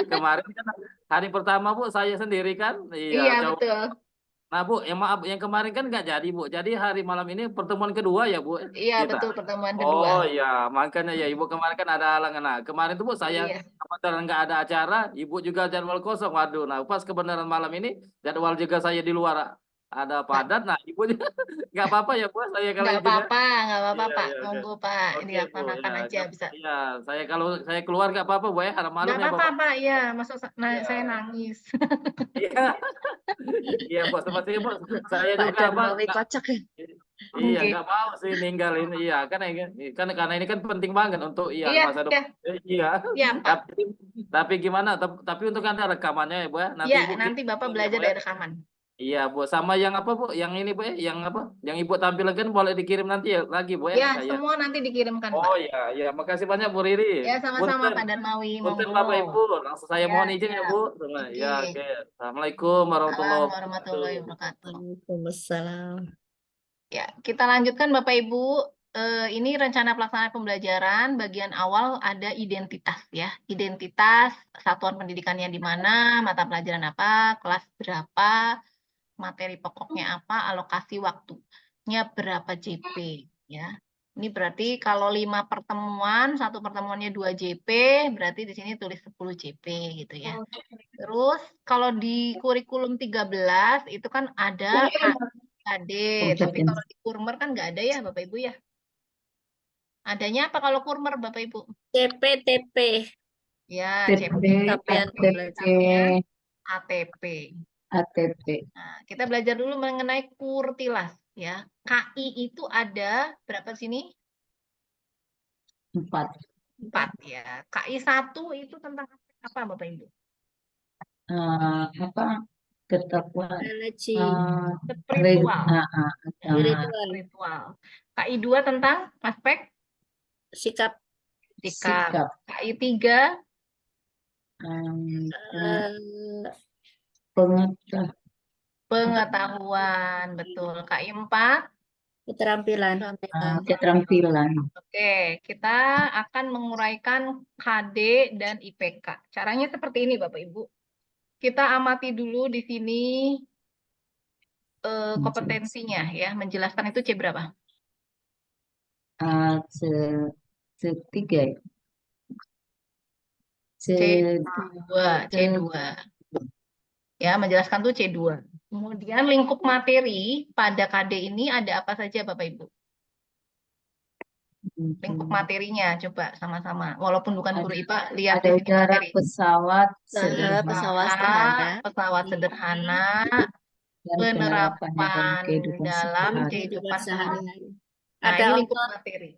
Kemarin kan hari pertama Bu saya sendiri kan, iya Iya, cowok. betul. Nah Bu, maaf yang kemarin kan nggak jadi Bu. Jadi hari malam ini pertemuan kedua ya Bu Iya, kita. betul pertemuan kedua. Oh iya, makanya ya Ibu kemarin kan ada halangan. Nah, kemarin tuh Bu saya Iya. kebetulan nggak ada acara, Ibu juga jadwal kosong. Waduh, nah pas kebenaran malam ini jadwal juga saya di luar ada padat. Nah, Ibu juga nggak apa-apa ya Bu, saya kalau Nggak izinnya. apa-apa, Iya, Pak. iya, oke. Monggo Pak, Oke Bu, dilaksanakan ya, aja bisa. iya, saya kalau saya keluar nggak apa-apa Bu ya, malam Nggak ya apa-apa Bapak. Pak, iya. Masuk Iya. saya nangis. Iya. Iya Bu, seperti Bu. Saya Pak juga apa? Darmawi kocak ya. Iya, Oke. nggak mau sih ninggalin. Iya, kan karena ini kan penting banget untuk Iya, masa iya, depan. Iya. iya, Pak. Tapi gimana? Tapi untuk ada rekamannya ya, Bu ya. Nanti Iya, Ibu nanti Bapak kirim ya, belajar Bu ya. dari rekaman. Iya, Bu. Sama yang apa, Bu? Yang ini, Bu ya. Yang apa? Yang Ibu tampilkan boleh dikirim nanti ya lagi, Bu ya. Ya, Saya. semua nanti dikirimkan, Pak. Oh iya, iya. Makasih banyak Bu Riri. Ya, sama-sama Punten, Pak Darmawi, punten monggo. Bapak Ibu. Langsung saya Ya, mohon izin ya, siap. Bu. Oke. Ya, oke. Assalamualaikum warahmatullahi Assalamualaikum wabarakatuh. warahmatullahi wabarakatuh. Waalaikumsalam. Ya, kita lanjutkan Bapak Ibu. Ini rencana pelaksanaan pembelajaran bagian awal ada identitas ya. Identitas satuan pendidikannya di mana, mata pelajaran apa, kelas berapa, materi pokoknya apa, alokasi waktunya berapa JP ya. Ini berarti kalau 5 pertemuan, satu pertemuannya 2 JP, berarti di sini tulis 10 JP gitu ya. Terus kalau di kurikulum 13 itu kan ada KD, tapi kalau di Kurmer kan nggak ada ya Bapak Ibu ya. Adanya apa kalau Kurmer Bapak Ibu? CP, TP. Ya, CP, Capaian TP, pembelajaran. ATP. ATP. Nah, kita belajar dulu mengenai kurtilas ya. KI itu ada berapa sini? 4. 4 ya. KI 1 itu tentang apa Bapak Ibu? Apa ketakuan Religi. Spiritual. Spiritual. Spiritual. KI 2 tentang aspek Sikap. sikap. KI 3 Pengetahuan. pengetahuan, betul. KI 4 Keterampilan. Keterampilan. Oke, kita akan menguraikan KD dan IPK. Caranya seperti ini, Bapak Ibu. Kita amati dulu di sini kompetensinya ya. Menjelaskan itu C berapa? C3 ya. C2. Ya, menjelaskan tuh C2. Kemudian lingkup materi pada KD ini ada apa saja, Bapak Ibu? Lingkup materinya coba sama-sama. Walaupun bukan guru IPA, lihat Ada di sini udara, materi. pesawat Pesawat sederhana, dan penerapan kehidupan dalam sehari-hari. kehidupan sehari. sehari-hari. Nah, Ada ini lingkup otot. materi.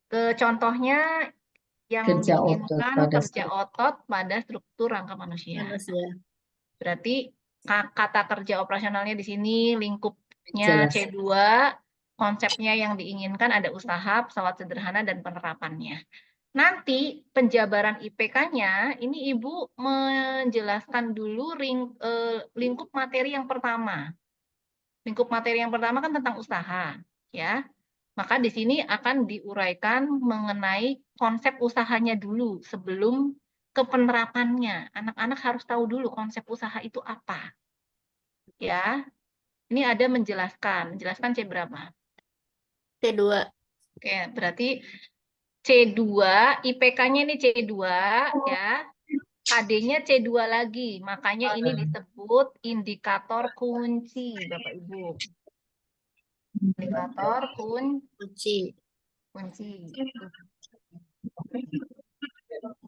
Ke contohnya yang Kerja otot diinginkan pada kerja otot pada struktur rangka manusia. Berarti kata kerja operasionalnya di sini lingkupnya Jelas. C2, konsepnya yang diinginkan ada usaha, pesawat sederhana, dan penerapannya. Nanti penjabaran IPK-nya, ini Ibu menjelaskan dulu lingkup materi yang pertama. Lingkup materi yang pertama kan tentang usaha, ya. Maka di sini akan diuraikan mengenai konsep usahanya dulu sebelum ke penerapannya. Anak-anak harus tahu dulu konsep usaha itu apa. Ya. Ini ada menjelaskan. Menjelaskan C berapa? C2. Oke, berarti C2, IPK-nya ini C2 ya. KD-nya C2 lagi. Makanya ini disebut indikator kunci, Bapak Ibu. Indikator kunci.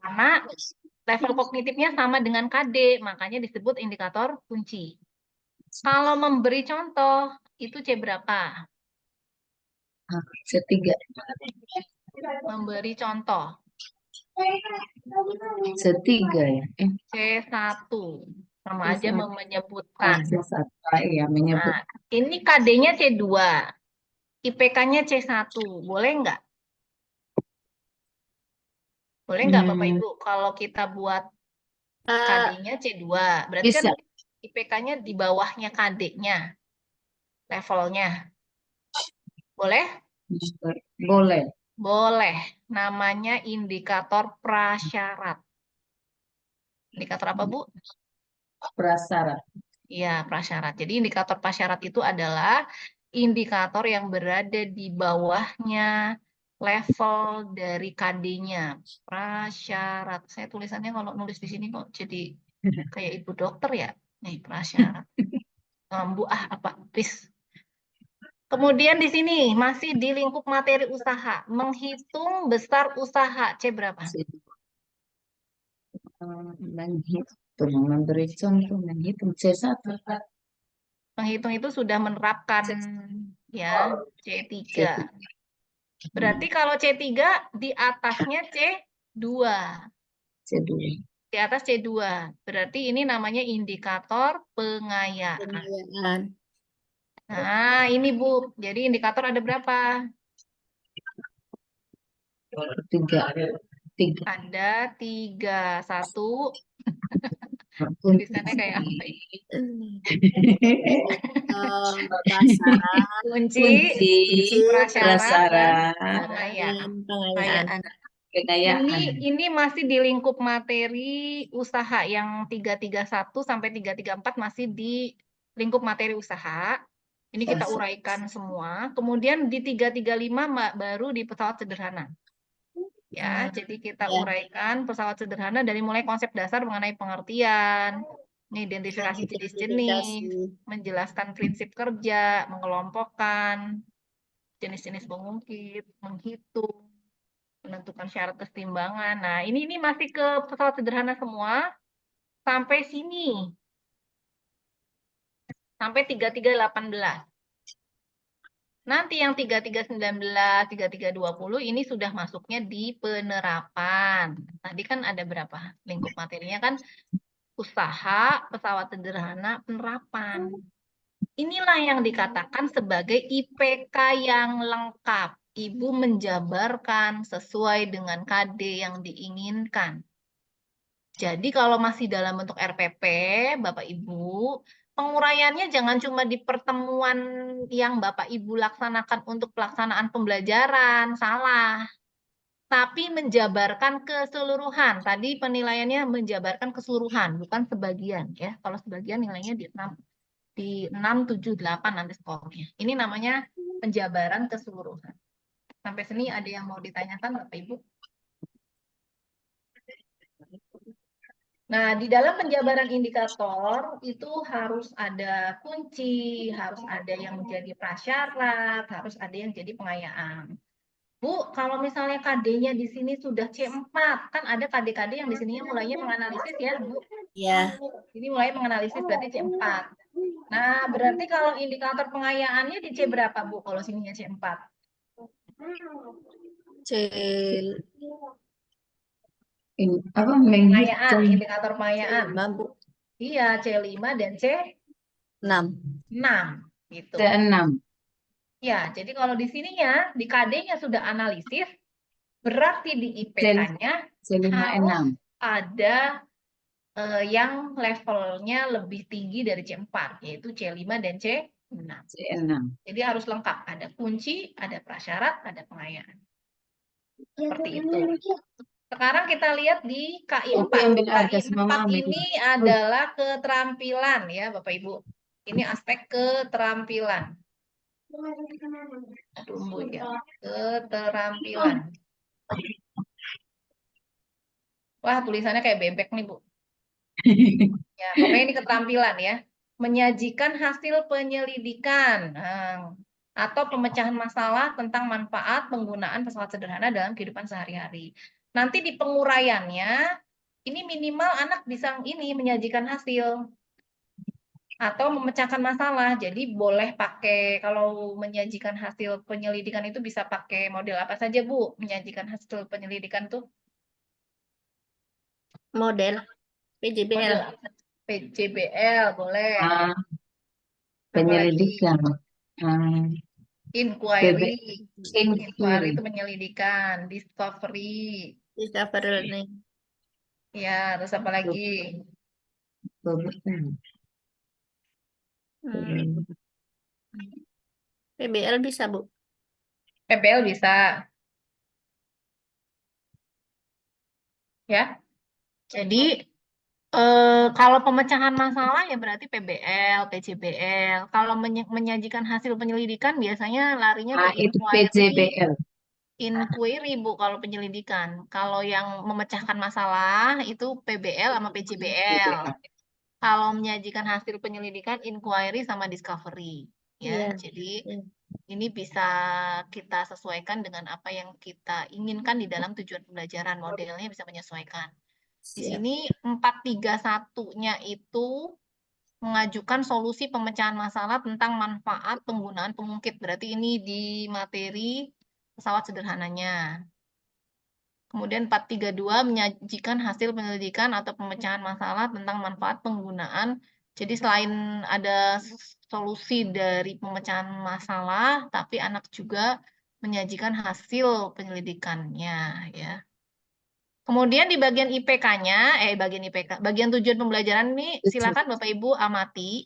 Karena level kognitifnya sama dengan KD, makanya disebut indikator kunci. Kalau memberi contoh, itu C berapa? C3. Memberi contoh. C3 ya. C1. Sama aja menyebutkan. C1. Ya, menyebut. Nah, ini KD-nya C2. IPK-nya C1. Boleh nggak? Boleh nggak Bapak Ibu? Kalau kita buat KD-nya C2. Berarti Bisa. kan IPK-nya di bawahnya KD-nya. Levelnya. Boleh? Boleh. Boleh. Namanya indikator prasyarat. Indikator apa, Bu? Prasyarat. Iya, prasyarat. Jadi indikator prasyarat itu adalah indikator yang berada di bawahnya level dari KD-nya. Prasyarat. Saya tulisannya kalau nulis di sini kok jadi kayak ibu dokter ya. Nih, prasyarat. Bu, apa? Please. Kemudian di sini masih di lingkup materi usaha. Menghitung besar usaha. C berapa? Menghitung, memberi contoh, menghitung C1. Menghitung itu sudah menerapkan ya, C3. Berarti kalau C3 di atasnya C2. C2. Di atas C2. Berarti ini namanya indikator pengayaan. Pengayaan. Nah, ini Bu. Jadi indikator ada berapa? 3. Ada 3. 1. Kunci. Tulisannya kayak apa ini? Prasarat, Kunci, Kunci, prasyarat, dan prasyarat, pengayaan. pengayaan. kekayaan. Ini masih di lingkup materi usaha yang 331 sampai 334 masih di lingkup materi usaha. Ini kita uraikan semua. Kemudian di 335 baru di pesawat sederhana. Ya, jadi kita Ya. uraikan pesawat sederhana dari mulai konsep dasar mengenai pengertian, identifikasi jenis-jenis, menjelaskan prinsip kerja, mengelompokkan jenis-jenis mengungkit, menghitung, menentukan syarat kesetimbangan. Nah, ini masih ke pesawat sederhana semua sampai sini. Sampai 3318. Nanti yang 3319, 3320 ini sudah masuknya di penerapan. Tadi kan ada berapa lingkup materinya kan? Usaha, pesawat sederhana, penerapan. Inilah yang dikatakan sebagai IPK yang lengkap. Ibu menjabarkan sesuai dengan KD yang diinginkan. Jadi kalau masih dalam bentuk RPP, Bapak Ibu, penguraiannya jangan cuma di pertemuan yang Bapak Ibu laksanakan untuk pelaksanaan pembelajaran, salah. Tapi menjabarkan keseluruhan. Tadi penilaiannya menjabarkan keseluruhan, bukan sebagian ya. Kalau sebagian nilainya di 6, 7, 8 nanti skornya. Ini namanya penjabaran keseluruhan. Sampai sini ada yang mau ditanyakan Bapak Ibu? Nah, di dalam penjabaran indikator itu harus ada kunci, harus ada yang menjadi prasyarat, harus ada yang jadi pengayaan. Bu, kalau misalnya KD-nya di sini sudah C4, kan ada KD-KD yang di sininya mulainya menganalisis ya, Bu? Ya. Ini mulai menganalisis berarti C4. Nah, berarti kalau indikator pengayaannya di C berapa, Bu, kalau sininya C4? Apa Pengayaan, menghitung indikator pengayaan. Iya, C5 dan C6. Gitu. C6. Ya, jadi kalau di sininya, di KD-nya sudah analisis, berarti di IPK-nya C5 harus N6. ada yang levelnya lebih tinggi dari C4, yaitu C5 dan C6. C6. Jadi harus lengkap, ada kunci, ada prasyarat, ada pengayaan. Seperti itu. Sekarang kita lihat di KI4. KI4 ini adalah keterampilan ya Bapak Ibu. Ini aspek keterampilan. Aduh, ya. Keterampilan. Wah, tulisannya kayak bebek nih, Bu. Ya, pokoknya ini keterampilan ya. Menyajikan hasil penyelidikan atau pemecahan masalah tentang manfaat penggunaan pesawat sederhana dalam kehidupan sehari-hari. Nanti di penguraiannya, ini minimal anak bisa ini menyajikan hasil atau memecahkan masalah. Jadi boleh pakai, kalau menyajikan hasil penyelidikan itu bisa pakai model apa saja, Bu? Menyajikan hasil penyelidikan tuh? Model PJBL. Model apa? PJBL boleh. Penyelidikan. Inquiry. Inquiry itu penyelidikan. Discovery. Discovery learning. Ya, terus apa lagi? PBL bisa, Bu. PBL bisa. Ya. Jadi kalau pemecahan masalah ya berarti PBL, PJBL. Kalau menyajikan hasil penyelidikan biasanya larinya ke itu inquiry. PJBL. Inquiry, Bu, kalau penyelidikan. Kalau yang memecahkan masalah itu PBL sama PJBL. Kalau menyajikan hasil penyelidikan, inquiry sama discovery. Ya, jadi ini bisa kita sesuaikan dengan apa yang kita inginkan di dalam tujuan pembelajaran. Modelnya bisa menyesuaikan. Di sini 431-nya itu mengajukan solusi pemecahan masalah tentang manfaat penggunaan pengungkit. Berarti ini di materi pesawat sederhananya. Kemudian 432 menyajikan hasil penyelidikan atau pemecahan masalah tentang manfaat penggunaan. Jadi selain ada solusi dari pemecahan masalah, tapi anak juga menyajikan hasil penyelidikannya, ya. Kemudian di bagian IPK-nya, bagian tujuan pembelajaran ini silakan Bapak Ibu amati.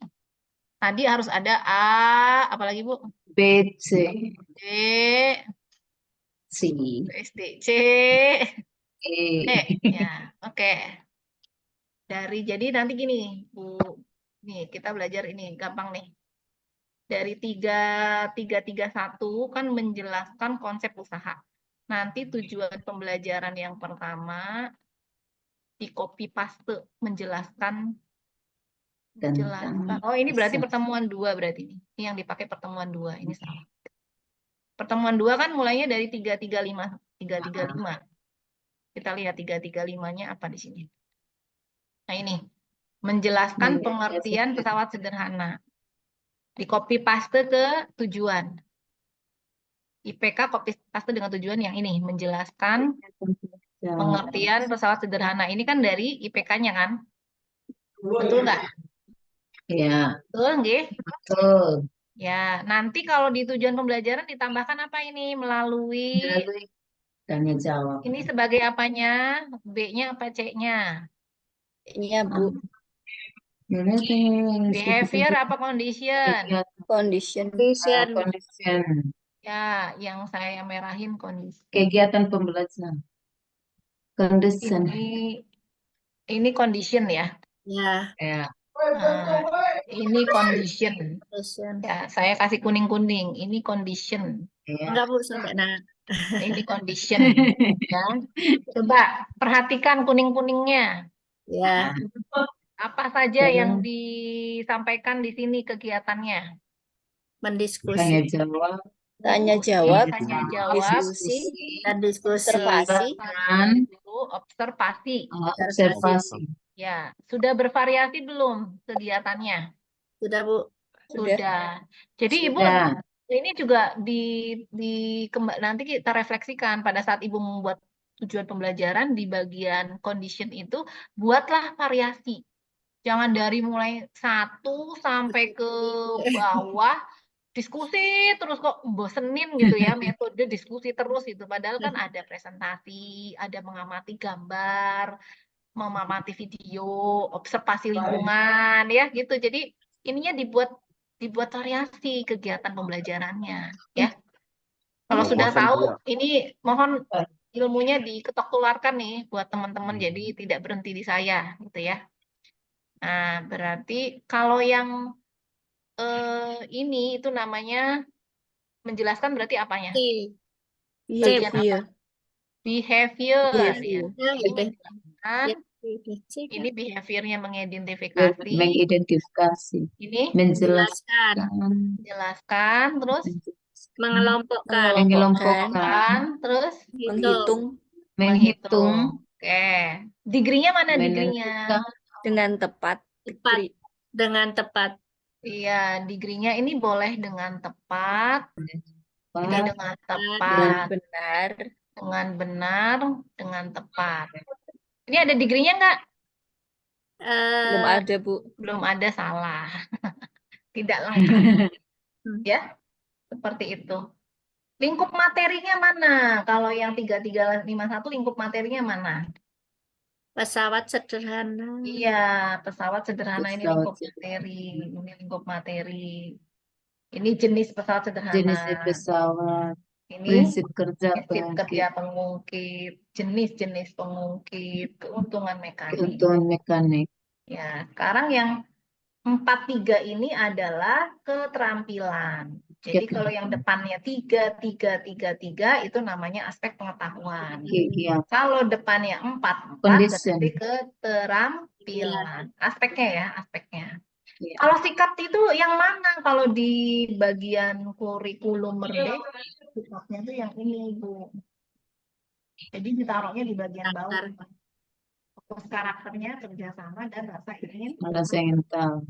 Tadi harus ada A, apalagi Bu? B, C, D, C, SD, C, E. ya, oke. Jadi nanti gini, Bu. Nih, kita belajar ini, gampang nih. Dari 331 kan menjelaskan konsep usaha. Nanti tujuan pembelajaran yang pertama di copy paste menjelaskan. Oh, ini berarti pertemuan 2 berarti ini. Ini yang dipakai pertemuan 2, ini salah. Pertemuan 2 kan mulainya dari 335. Kita lihat 335-nya apa di sini. Nah, ini menjelaskan pengertian pesawat sederhana. Di copy paste ke tujuan. IPK copy paste dengan tujuan yang ini, menjelaskan pengertian pesawat sederhana. Ini kan dari IPK-nya kan? Betul nggak? Ya, Betul nggih? betul. Ya, nanti kalau di tujuan pembelajaran ditambahkan apa ini? Melalui Tanya jawab. ini sebagai apanya? B-nya apa C-nya? Iya, Bu. Behavior apa condition? Condition. Condition. Ya, yang saya merahin kondisi. Kegiatan pembelajaran. Condition. Ini condition ya. Ya. Ya. Nah, ini condition. Condition. Ya, saya kasih kuning-kuning. Ini condition. Ya. Enggak, Bu, sampai nah. Ini condition. Ya. Coba perhatikan kuning-kuningnya. Ya. Apa saja yang disampaikan di sini kegiatannya? Mendiskusi. Tanya jawab. Tanya jawab. Tanya jawab. Diskusi. Dan diskusi. Observasi. Observasi. Ya, sudah bervariasi belum kegiatannya? Sudah, Bu. Sudah. Jadi Ibu Sudah. ini juga nanti kita refleksikan pada saat Ibu membuat tujuan pembelajaran di bagian condition itu, buatlah variasi. Jangan dari mulai 1 sampai ke bawah diskusi terus kok bosenin gitu ya, metode diskusi terus itu. Padahal kan ada presentasi, ada mengamati gambar, mengamati video, observasi lingkungan ya gitu. Jadi ininya dibuat variasi kegiatan pembelajarannya ya. Kalau sudah tahu ini mohon ilmunya diketok keluarkan nih buat teman-teman, jadi tidak berhenti di saya gitu ya. Nah, berarti kalau yang ini itu namanya menjelaskan berarti apanya? Bagian apa? Behavior. Ya. Ini menjelaskan. Ini behaviornya mengidentifikasi. Mengidentifikasi. Ini Menjelaskan. Terus mengelompokkan, terus menghitung Oke. Degree-nya mana degree-nya? dengan tepat. Iya, degree-nya ini boleh dengan tepat, ini dengan Dengan tepat, benar. dengan benar, dengan tepat. Ini ada degree-nya nggak? Belum ada, Bu. Belum ada, salah. Tidak lengkap. Ya, seperti itu. Lingkup materinya mana? Kalau yang 3351 lingkup materinya mana? Pesawat sederhana. Iya, pesawat sederhana ini lingkup materi. Ini lingkup materi. Ini jenis pesawat sederhana. Jenis pesawat. Ini Prinsip kerja pengungkit, jenis-jenis pengungkit, keuntungan mekanik. Keuntungan mekanik. Ya, sekarang yang 43 ini adalah keterampilan. Jadi kalau yang depannya 3333 itu namanya aspek pengetahuan. Kalau depannya 4 berarti keterampilan. Aspeknya ya, aspeknya. Kalau sikap itu yang mana? Kalau di bagian kurikulum merdeka, sikapnya itu yang ini, Bu. Jadi ditaruhnya di bagian bawah. Fokus karakternya, kerjasama, dan rasa ingin tahu.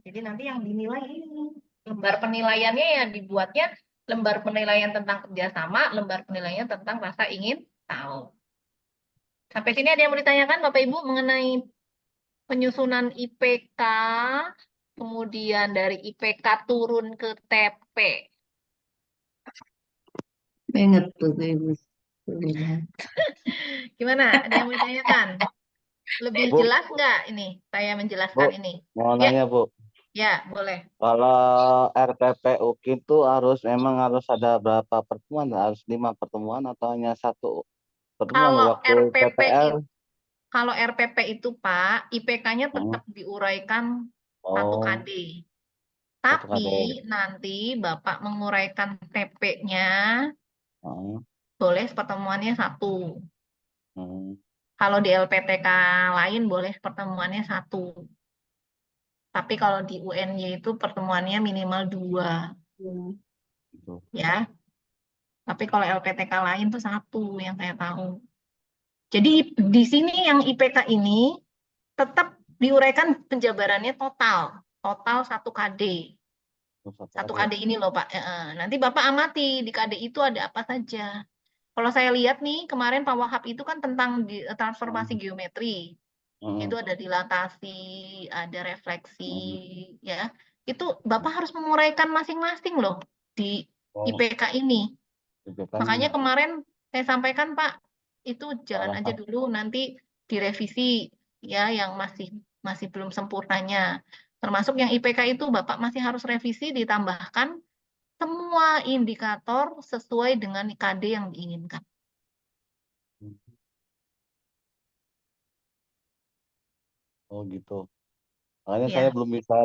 Jadi nanti yang dinilai ini lembar penilaiannya ya dibuatnya lembar penilaian tentang kerjasama, lembar penilaian tentang rasa ingin tahu. Sampai sini ada yang mau ditanyakan Bapak Ibu mengenai penyusunan IPK, kemudian dari IPK turun ke TP. Ingat tuh Ibu. Gimana? Ada yang mau ditanyakan? Lebih Bu, jelas nggak ini saya menjelaskan Bu, ini? mau Ya, nanya Bu, ya boleh. kalau RPP UKI itu memang harus ada berapa pertemuan? Harus 5 pertemuan atau hanya 1 pertemuan Kalau waktu RPP PPL? kalau RPP itu Pak, IPK-nya Hmm. tetap diuraikan 1 Oh, KD. 1 KD. Tapi nanti Bapak menguraikan TP-nya Hmm. boleh pertemuannya 1. Hmm. Kalau di LPTK lain boleh pertemuannya 1. Tapi kalau di UNY itu pertemuannya minimal 2. Gitu. Ya. Tapi kalau LPTK lain tuh 1 yang saya tahu. Jadi di sini yang IPK ini tetap diuraikan penjabarannya total. Total 1 KD. Terus 1 KD. KD ini loh Pak. Nanti Bapak amati di KD itu ada apa saja. Kalau saya lihat nih kemarin Pak Wahab itu kan tentang transformasi geometri. Hmm. Itu ada dilatasi, ada refleksi, Hmm. ya. Itu Bapak harus menguraikan masing-masing loh di Oh, IPK ini. IPK-nya Makanya kemarin saya sampaikan Pak, itu jalan aja salah. dulu nanti direvisi ya yang masih belum sempurnanya. Termasuk yang IPK itu Bapak masih harus revisi ditambahkan semua indikator sesuai dengan KD yang diinginkan. Oh gitu. Makanya saya Ya, belum bisa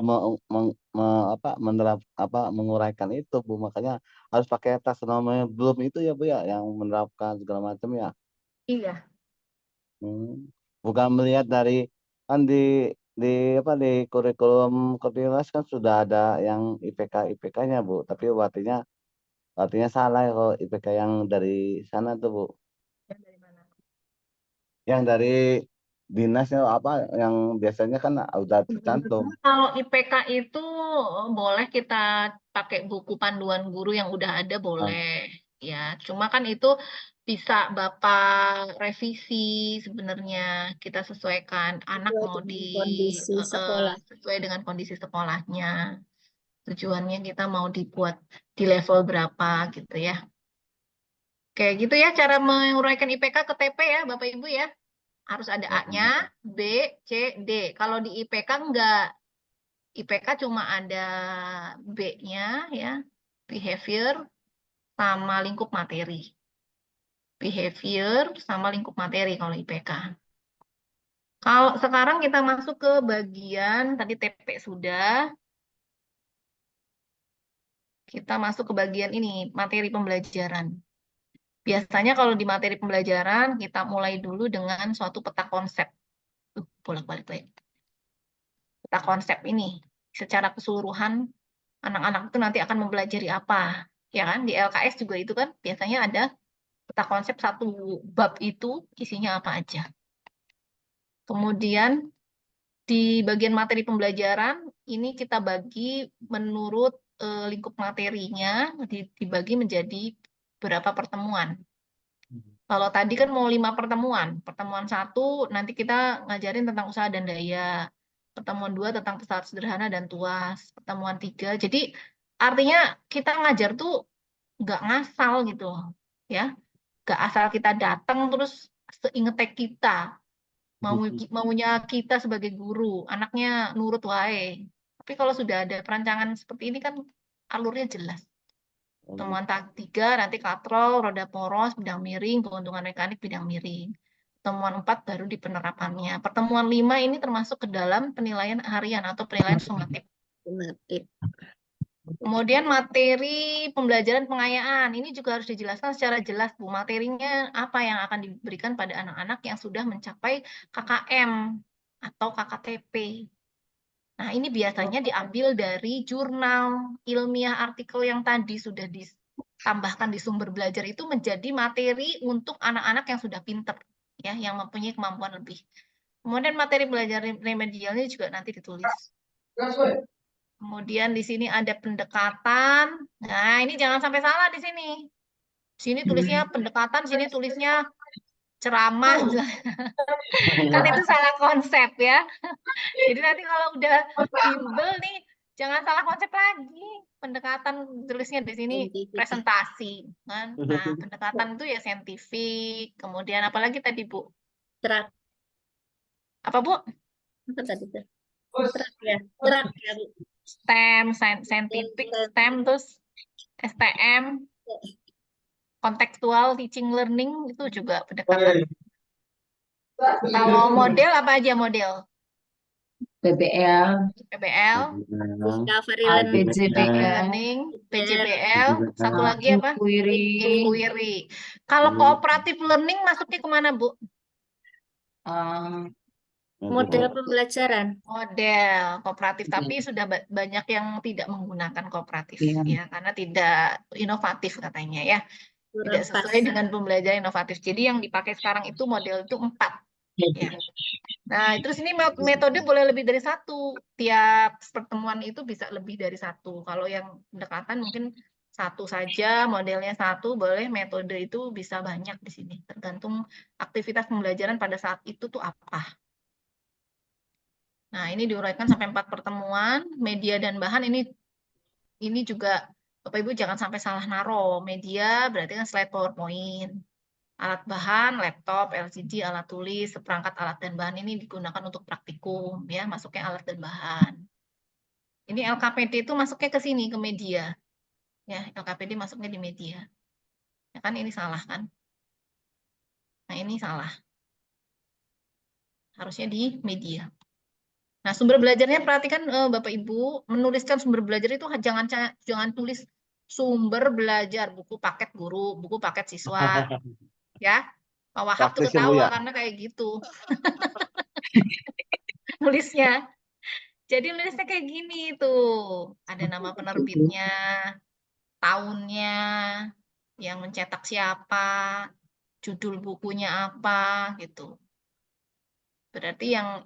menguraikan itu Bu. Makanya harus pakai taksonomi belum itu ya Bu ya, yang menerapkan segala macam ya. iya. Bukan melihat dari kan di di kurikulum Kontras kan sudah ada yang IPK-nya Bu. Tapi artinya salah ya kalau IPK yang dari sana tuh Bu. Yang dari mana? Yang dari dinasnya yang biasanya kan udah tercantum. Kalau IPK itu boleh kita pakai buku panduan guru yang udah ada Nah, boleh ya. Cuma kan itu bisa Bapak revisi sebenarnya kita sesuaikan anak Sesuai mau dengan kondisi sekolah. sesuai dengan kondisi sekolahnya. Tujuannya kita mau dibuat di level berapa gitu ya. Kayak gitu ya cara menguraikan IPK ke TP ya Bapak Ibu ya. Harus ada A-nya, B, C, D. Kalau di IPK enggak. IPK cuma ada B-nya ya, behavior sama lingkup materi. Behavior sama lingkup materi kalau IPK. Kalau sekarang kita masuk ke bagian tadi TP sudah. Kita masuk ke bagian ini, materi pembelajaran. Biasanya kalau di materi pembelajaran kita mulai dulu dengan suatu peta konsep. Bolak-balik. Peta konsep ini secara keseluruhan anak-anak itu nanti akan mempelajari apa. Ya kan? Di LKS juga itu kan biasanya ada peta konsep 1 bab itu isinya apa aja. Kemudian di bagian materi pembelajaran ini kita bagi menurut lingkup materinya dibagi menjadi berapa pertemuan. Kalau tadi kan mau 5 pertemuan. Pertemuan 1 nanti kita ngajarin tentang usaha dan daya. Pertemuan 2 tentang pesawat sederhana dan tuas. Pertemuan 3. Jadi artinya kita ngajar tuh nggak ngasal gitu ya. Nggak asal kita datang terus seingetek kita. Maunya kita sebagai guru. Anaknya nurut wae. Tapi kalau sudah ada perancangan seperti ini kan alurnya jelas. Pertemuan 3 nanti katrol, roda poros, bidang miring, keuntungan mekanik, bidang miring. Pertemuan 4 baru di penerapannya. Pertemuan 5 ini termasuk ke dalam penilaian harian atau penilaian sumatif. Kemudian materi pembelajaran pengayaan. Ini juga harus dijelaskan secara jelas, Bu. Materinya apa yang akan diberikan pada anak-anak yang sudah mencapai KKM atau KKTP. Nah, ini biasanya diambil dari jurnal ilmiah artikel yang tadi sudah ditambahkan di sumber belajar itu menjadi materi untuk anak-anak yang sudah pinter, ya, yang mempunyai kemampuan lebih. Kemudian materi belajar remedialnya juga nanti ditulis. Kemudian di sini ada pendekatan. Nah, ini jangan sampai salah di sini. Sini tulisnya pendekatan, sini tulisnya ceramah. Kan itu salah konsep ya. Jadi nanti kalau udah bimbel nih, jangan salah konsep lagi. Pendekatan tulisnya di sini presentasi, kan? Nah, pendekatan itu ya saintifik. Kemudian apalagi tadi Bu? Cerak. Apa Bu? Apa tadi tuh? Cerak ya. Cerak ya, Bu. STEM, scientific, STEM, terus STM, contextual teaching learning itu juga pendekatan. Kalau model apa aja model? PBL, PBL, Discovery learning. PJBL, learning, PJBL, satu lagi apa? inquiry, Inquiry. Kalau cooperative learning masuknya kemana, Bu? Model pembelajaran. Model kooperatif, tapi sudah banyak yang tidak menggunakan kooperatif Iya. ya, karena tidak inovatif katanya ya, tidak Kurang sesuai pas. dengan pembelajaran inovatif. Jadi yang dipakai sekarang itu model itu 4 ya. Nah, terus ini metode boleh lebih dari 1. Tiap pertemuan itu bisa lebih dari 1. Kalau yang pendekatan mungkin 1 saja, modelnya 1, boleh metode itu bisa banyak di sini. Tergantung aktivitas pembelajaran pada saat itu tuh apa. Nah, ini diuraikan sampai 4 pertemuan, media dan bahan ini juga Bapak Ibu jangan sampai salah naro. Media berarti kan slide PowerPoint. Alat bahan, laptop, LCD, alat tulis, seperangkat alat dan bahan ini digunakan untuk praktikum ya, masuknya alat dan bahan. Ini LKPD itu masuknya ke sini ke media. Ya, LKPD masuknya di media. Ya kan ini salah kan? Nah, ini salah. Harusnya di media. Nah, sumber belajarnya perhatikan Bapak Ibu, menuliskan sumber belajar itu jangan tulis sumber belajar, buku paket guru, buku paket siswa. Ya. Pak Wahab tuh Praktis ya, Bu, ketawa ya? karena kayak gitu. Nulisnya. Jadi nulisnya kayak gini tuh. Ada nama penerbitnya, tahunnya, yang mencetak siapa, judul bukunya apa gitu. Berarti yang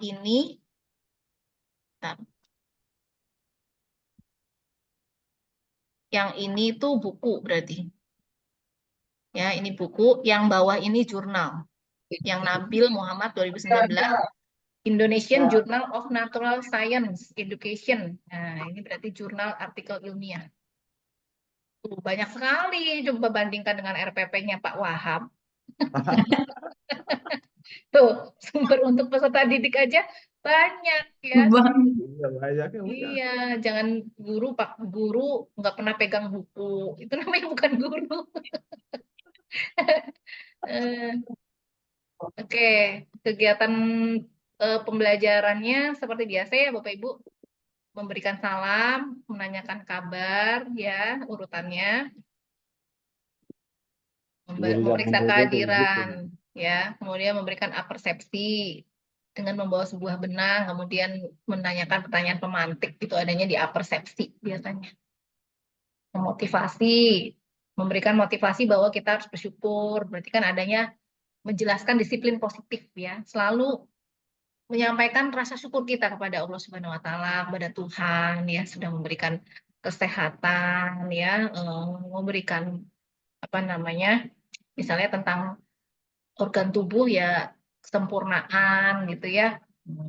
ini tuh buku berarti. Ya, ini buku, yang bawah ini jurnal. Yang Nabil Muhammad 2019, Indonesian Journal of Natural Science Education. Nah, ini berarti jurnal artikel ilmiah. Tuh, banyak sekali. Coba bandingkan dengan RPP-nya Pak Wahab. Tuh, sumber untuk peserta didik aja banyak ya. Iya, jangan Pak guru nggak pernah pegang buku. Itu namanya bukan guru. Oke, kegiatan pembelajarannya seperti biasa ya Bapak Ibu, memberikan salam, menanyakan kabar ya urutannya, memeriksa kehadiran ya, kemudian memberikan apersepsi dengan membawa sebuah benang, kemudian menanyakan pertanyaan pemantik, itu adanya di apersepsi biasanya. Memotivasi, memberikan motivasi bahwa kita harus bersyukur, berarti kan adanya menjelaskan disiplin positif ya, selalu menyampaikan rasa syukur kita kepada Allah Subhanahu wa taala, kepada Tuhan ya sudah memberikan kesehatan ya, memberikan apa namanya? Misalnya tentang organ tubuh ya kesempurnaan gitu ya.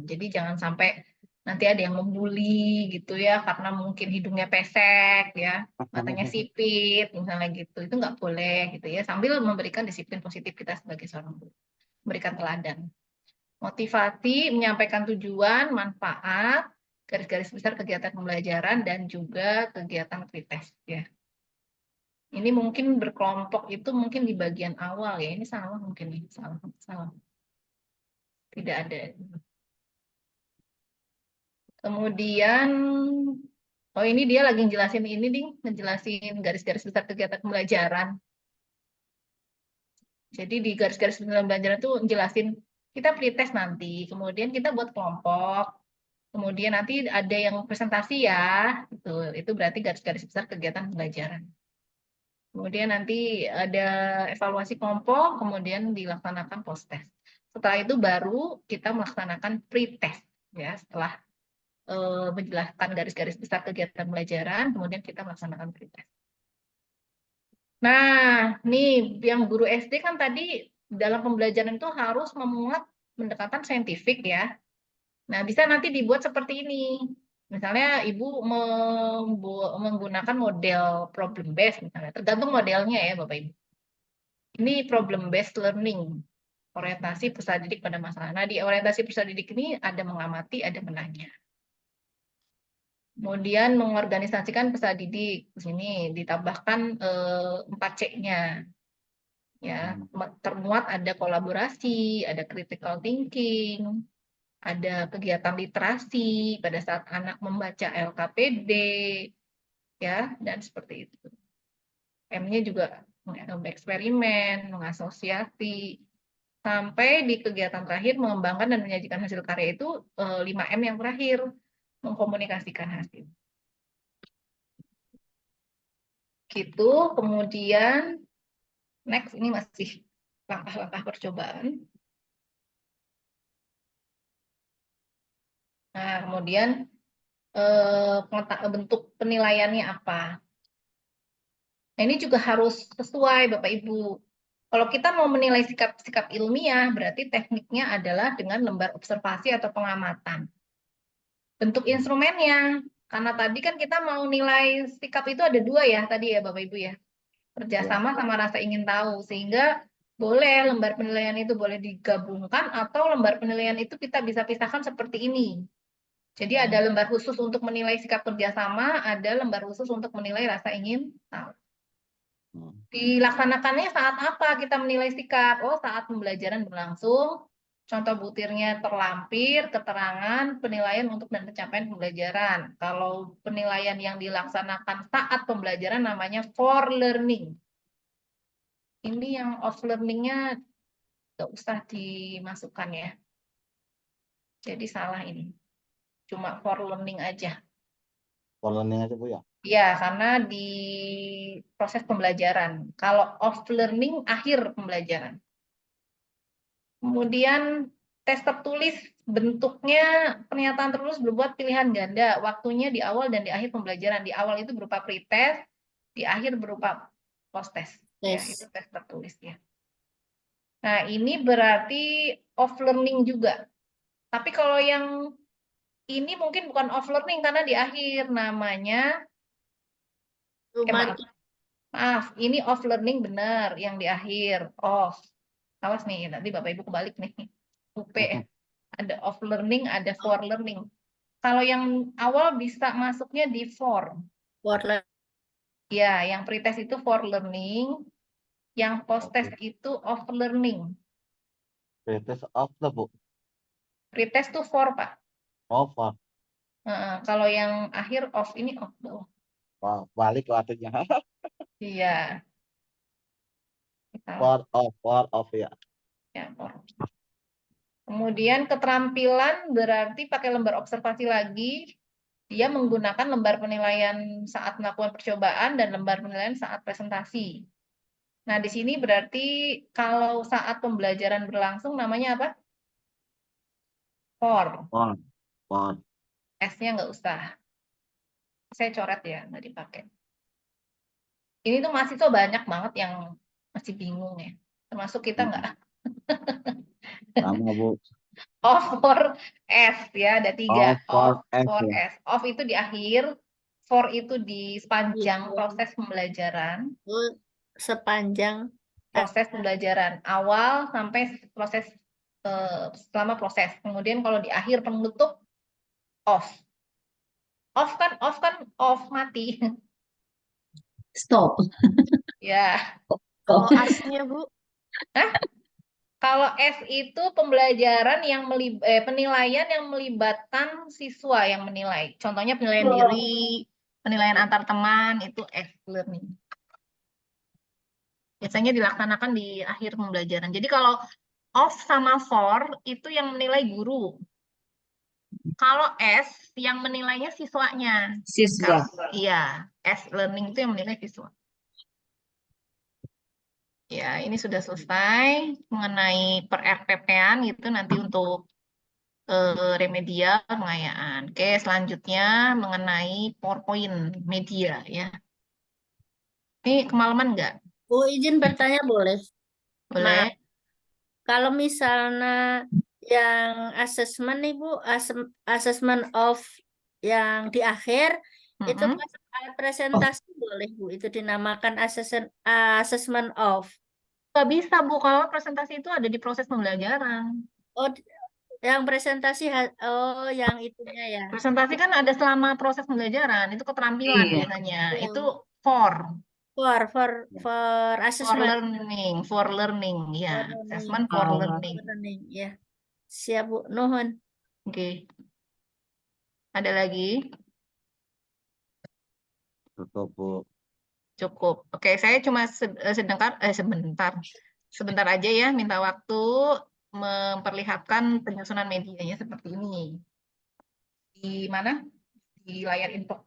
Jadi jangan sampai nanti ada yang membuli gitu ya karena mungkin hidungnya pesek ya, matanya sipit misalnya gitu. Itu nggak boleh gitu ya, sambil memberikan disiplin positif kita sebagai seorang guru. Memberikan teladan. Motivasi, menyampaikan tujuan, manfaat, garis-garis besar kegiatan pembelajaran, dan juga kegiatan pretest ya. Ini mungkin berkelompok itu mungkin di bagian awal ya. Ini salah mungkin nih, salah. Tidak ada. Kemudian, oh ini dia lagi jelasin ini nih, ngejelasin garis-garis besar kegiatan pembelajaran. Jadi di garis-garis besar pembelajaran itu jelasin kita pretest nanti, kemudian kita buat kelompok. Kemudian nanti ada yang presentasi ya, itu berarti garis-garis besar kegiatan pembelajaran. Kemudian nanti ada evaluasi kelompok, kemudian dilaksanakan post-test. Setelah itu baru kita melaksanakan pre-test ya, setelah menjelaskan garis-garis besar kegiatan pembelajaran, kemudian kita melaksanakan pretest. Nah, nih yang guru SD kan tadi dalam pembelajaran itu harus memuat pendekatan saintifik ya. Nah, bisa nanti dibuat seperti ini. Misalnya Ibu menggunakan model problem based misalnya, tergantung modelnya ya Bapak Ibu. Ini problem based learning, orientasi peserta didik pada masalah. Nah, di orientasi peserta didik ini ada mengamati, ada menanya. Kemudian mengorganisasikan peserta didik. Di sini ditambahkan 4C-nya. Ya, termuat ada kolaborasi, ada critical thinking, ada kegiatan literasi pada saat anak membaca LKPD, ya, dan seperti itu. M-nya juga eksperimen, mengasosiasi, sampai di kegiatan terakhir mengembangkan dan menyajikan hasil karya itu 5M yang terakhir, mengkomunikasikan hasil. Gitu, kemudian next ini masih langkah-langkah percobaan. Nah, kemudian bentuk penilaiannya apa? Nah, ini juga harus sesuai Bapak Ibu. Kalau kita mau menilai sikap-sikap ilmiah, berarti tekniknya adalah dengan lembar observasi atau pengamatan. Bentuk instrumennya, karena tadi kan kita mau nilai sikap itu ada 2 ya tadi ya Bapak Ibu ya. Kerjasama sama rasa ingin tahu, sehingga boleh lembar penilaian itu boleh digabungkan atau lembar penilaian itu kita bisa pisahkan seperti ini. Jadi ada lembar khusus untuk menilai sikap kerjasama, ada lembar khusus untuk menilai rasa ingin tahu. Dilaksanakannya saat apa kita menilai sikap? Oh, saat pembelajaran berlangsung. Contoh butirnya terlampir, keterangan, penilaian untuk dan pencapaian pembelajaran. Kalau penilaian yang dilaksanakan saat pembelajaran namanya for learning. Ini yang off learning-nya nggak usah dimasukkan ya. Jadi salah ini. Cuma for learning aja. For learning aja Bu ya? Ya, karena di proses pembelajaran. Kalau off learning, akhir pembelajaran. Kemudian tes tertulis bentuknya pernyataan tertulis berbuat pilihan ganda. Waktunya di awal dan di akhir pembelajaran. Di awal itu berupa pretest, di akhir berupa post-test. Ya, itu tes tertulis ya. Nah, ini berarti off learning juga. Tapi kalau yang ini mungkin bukan off learning karena di akhir namanya maaf, ini off learning benar yang di akhir off. Awas nih, nanti Bapak Ibu kebalik nih. UP ada off learning, ada for learning. Kalau yang awal bisa masuknya di for. For learning. Ya, yang pretest itu for learning, yang post test itu off learning. Pretest off lah Bu. Pretest itu for Pak. Oh, for. Kalau yang akhir off ini off. Wow, balik waktunya. Iya. For off ya. Ya, for. Kemudian keterampilan berarti pakai lembar observasi lagi. Dia menggunakan lembar penilaian saat melakukan percobaan dan lembar penilaian saat presentasi. Nah, di sini berarti kalau saat pembelajaran berlangsung namanya apa? For. For. S-nya nggak usah. Saya coret ya, nggak dipakai. Ini tuh mahasiswa banyak banget yang masih bingung ya. Termasuk kita nggak. Sama Bu. Off for S ya, ada 3. Off for Off for S. S. Off itu di akhir, for itu di sepanjang proses pembelajaran. Sepanjang Proses pembelajaran awal sampai proses selama proses. Kemudian kalau di akhir penutup off. Off off mati. Stop. Ya. Kalau asnya Bu? Kalau S itu pembelajaran yang penilaian yang melibatkan siswa yang menilai. Contohnya penilaian diri, penilaian antar teman, itu S learning. Biasanya dilaksanakan di akhir pembelajaran. Jadi kalau off sama for itu yang menilai guru. Kalau S yang menilainya siswanya. Siswa. Iya, S learning itu yang menilai siswa. Ya, ini sudah selesai mengenai per RPP-an itu nanti untuk remedial pengayaan. Oke, selanjutnya mengenai PowerPoint media ya. Ini kemalaman nggak? Bu, izin bertanya boleh? Boleh? Kalau misalnya yang asesmen nih Bu, assessment of yang di akhir, itu Mm-mm. pas presentasi boleh Bu, itu dinamakan assessment of. Nggak bisa Bu, kalau presentasi itu ada di proses pembelajaran. Oh, yang presentasi, oh yang itunya ya. Presentasi kan ada selama proses pembelajaran, itu keterampilan Iya. biasanya. Iya. Itu for assessment. for learning ya. For learning. Assessment for Oh. learning. Learning, ya. Siap Bu, nuhun. Oke. Ada lagi? Cukup, Bu. Cukup. Oke, saya cuma sebentar aja ya, minta waktu memperlihatkan penyusunan medianya seperti ini. Di mana? Di layar info.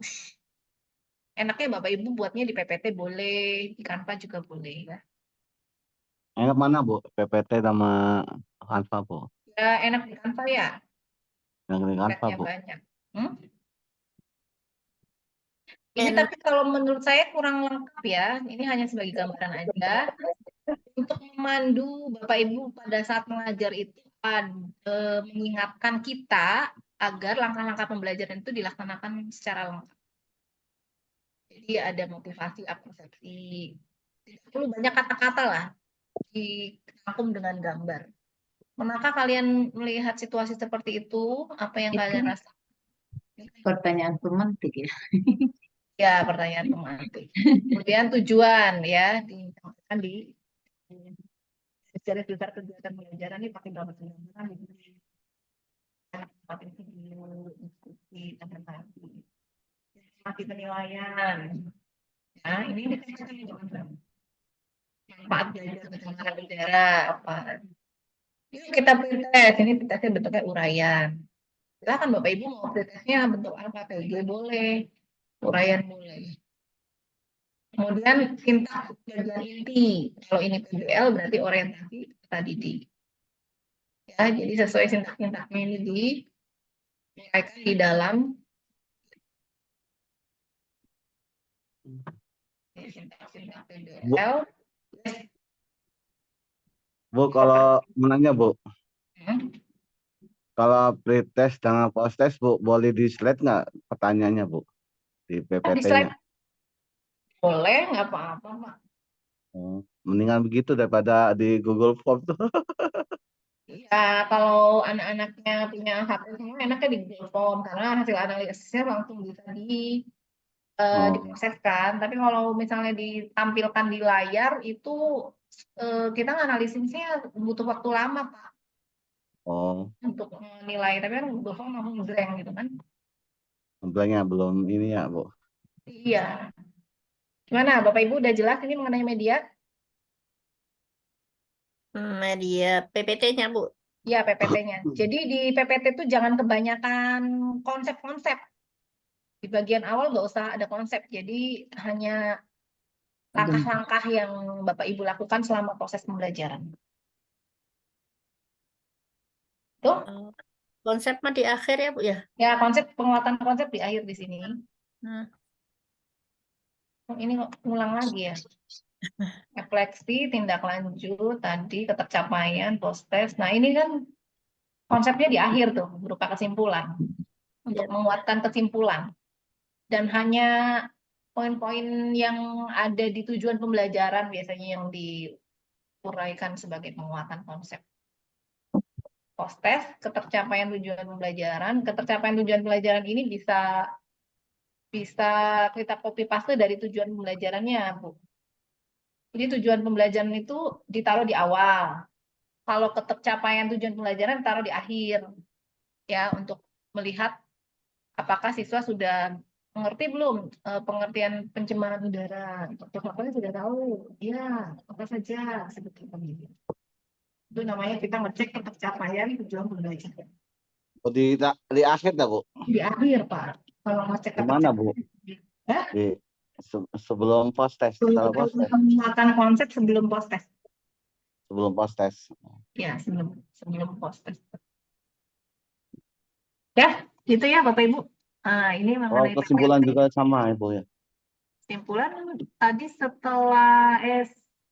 Enaknya Bapak Ibu buatnya di PPT boleh, di Canva juga boleh ya. Enak mana, Bu? PPT sama Canva, Bu? Ya, enak di Canva ya. Yang di Canva, Slide-nya Bu. banyak. Ini Enak. tapi kalau menurut saya kurang lengkap ya. Ini hanya sebagai gambaran aja. Untuk memandu Bapak Ibu pada saat mengajar itu mengingatkan kita agar langkah-langkah pembelajaran itu dilaksanakan secara lengkap. Jadi ada motivasi, apresiasi. Tidak perlu banyak kata-kata lah dirangkum dengan gambar. Manakah kalian melihat situasi seperti itu? Apa yang Itu kalian rasakan? pertanyaan pemantik ya. Ya, pertanyaan pemantik. Kemudian tujuan ya, ditambahkan di garis besar kegiatan pembelajaran ini pakai berapa pembelajaran tempat video, diskusi, dan lain-lain. Masih penilaian. Nah, ini dikatakan di dalam manfaat belajar ketenaga negara apa? Yuk kita pretest, ini pretestnya bentuknya uraian. Silakan Bapak Ibu mau pretestnya bentuk apa? PG boleh, uraian boleh. Kemudian sintak bagian inti. Kalau ini PBL berarti orientasi peserta didik. Ya, jadi sesuai sintak-sintaknya ini diuraikan di dalam sintak-sintak PBL. Bu, kalau menanya, Bu, Hmm. kalau pretest dengan post-test, Bu, boleh di slide nggak pertanyaannya, Bu? Di Di PPT-nya. slide boleh, nggak apa-apa, Pak. Mendingan begitu daripada di Google Form tuh. Ya, kalau anak-anaknya punya HP semua, enaknya di Google Form karena hasil analisisnya langsung bisa diproseskan. Tapi kalau misalnya ditampilkan di layar itu kita analisisnya butuh waktu lama, Pak, untuk menilai. Tapi kan Google Form langsung blank gitu kan? Blanknya belum ini ya, Bu. Iya. Gimana, Bapak Ibu udah jelas ini mengenai media? Media PPT-nya Bu. Iya, PPT-nya. Jadi di PPT itu jangan kebanyakan konsep-konsep. Di bagian awal nggak usah ada konsep. Jadi hanya langkah-langkah yang Bapak Ibu lakukan selama proses pembelajaran. Tuh, Konsep mah di akhir ya Bu ya. ya penguatan konsep di akhir di sini. Ini ngulang lagi ya. Refleksi, tindak lanjut, tadi ketercapaian, post-test. Nah ini kan konsepnya di akhir tuh, berupa kesimpulan. Untuk menguatkan kesimpulan. Dan hanya poin-poin yang ada di tujuan pembelajaran biasanya yang diuraikan sebagai penguatan konsep. Post-test, ketercapaian tujuan pembelajaran. Ketercapaian tujuan pembelajaran ini bisa kita copy paste dari tujuan pembelajarannya, Bu. Jadi tujuan pembelajaran itu ditaruh di awal. Kalau ketercapaian tujuan pembelajaran taruh di akhir. Ya, untuk melihat apakah siswa sudah mengerti belum pengertian pencemaran udara. Protokolnya sudah tahu. Ya, apa saja seperti itu. Itu namanya kita ngecek ketercapaian tujuan pembelajaran. Oh, di akhir dah, Bu? Di akhir, Pak. Kalau ngecek Gimana, Bu? Di sebelum post-test. Penguatan konsep sebelum post-test. Sebelum post-test. Ya, sebelum post-test. Ya, gitu ya Bapak Ibu. Ini Oh, mengenai kesimpulan PKT. juga sama Ibu ya. Kesimpulan tadi setelah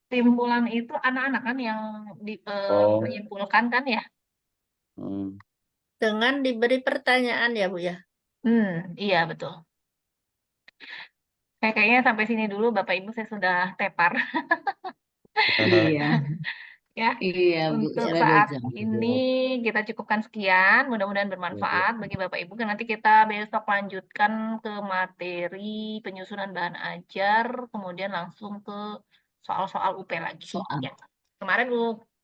kesimpulan itu anak-anak kan yang Oh. menyimpulkan kan ya. Dengan diberi pertanyaan ya Bu ya. Iya betul. Kayaknya sampai sini dulu Bapak Ibu saya sudah tepar. Iya, Ya, iya Bu, untuk sudah 2 saat jam. ini kita cukupkan sekian. Mudah-mudahan bermanfaat bagi Bapak Ibu. Nanti kita besok lanjutkan ke materi penyusunan bahan ajar, kemudian langsung ke soal-soal UP lagi. Soal. Ya. Kemarin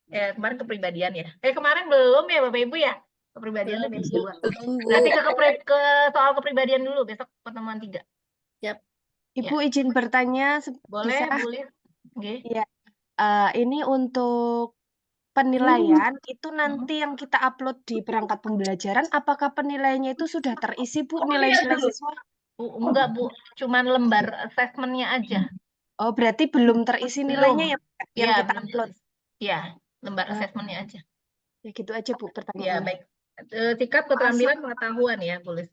kemarin kepribadian ya. Kemarin belum ya Bapak Ibu ya. Kepribadian itu minggu 2. Belum, Bu. Nanti ke soal kepribadian dulu besok pertemuan 3. Ibu izin bertanya Boleh, bisa? boleh. Oke. Iya. Ini untuk penilaian itu nanti yang kita upload di perangkat pembelajaran, apakah penilaiannya itu sudah terisi Bu, nilai-nilai siswa? Enggak Bu, cuman lembar asesmennya aja. Oh, berarti belum terisi nilainya ya yang Iya, kita belum upload. Iya, lembar asesmennya aja. Ya gitu aja Bu Ya, pertanyaannya. baik. Sikap keterampilan pengetahuan ya, boleh.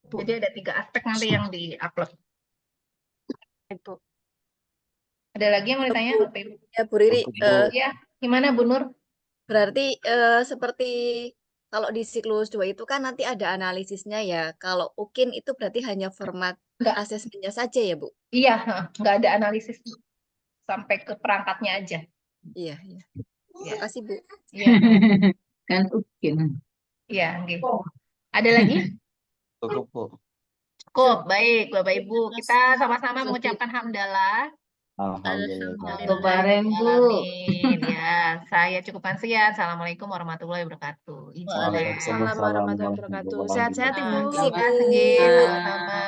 Bu. Jadi ada 3 aspek nanti yang di-upload. Bu. Ada lagi yang mau ditanya, Bapak Ibu? Ya Bu Riri, Ya, gimana Bu Nur? berarti seperti kalau di siklus 2 itu kan nanti ada analisisnya ya. Kalau UKIN itu berarti hanya format asesmennya saja ya Bu? Iya, nggak ada analisis sampai ke perangkatnya aja. Iya, iya. Terima kasih Bu. Iya. Kan UKIN. Iya, oke. Ada lagi? Cukup Bu. Cukup, baik Bapak Ibu. Kita sama-sama mengucapkan hamdalah. Alhamdulillah. Bareng Bu. Alamin. Ya, saya cukupkan sekian. Assalamualaikum warahmatullahi wabarakatuh. Waalaikumsalam warahmatullahi wabarakatuh. Sehat-sehat Ibu. Terima kasih, Bu. Sama-sama.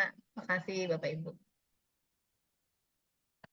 Terima kasih Bapak Ibu.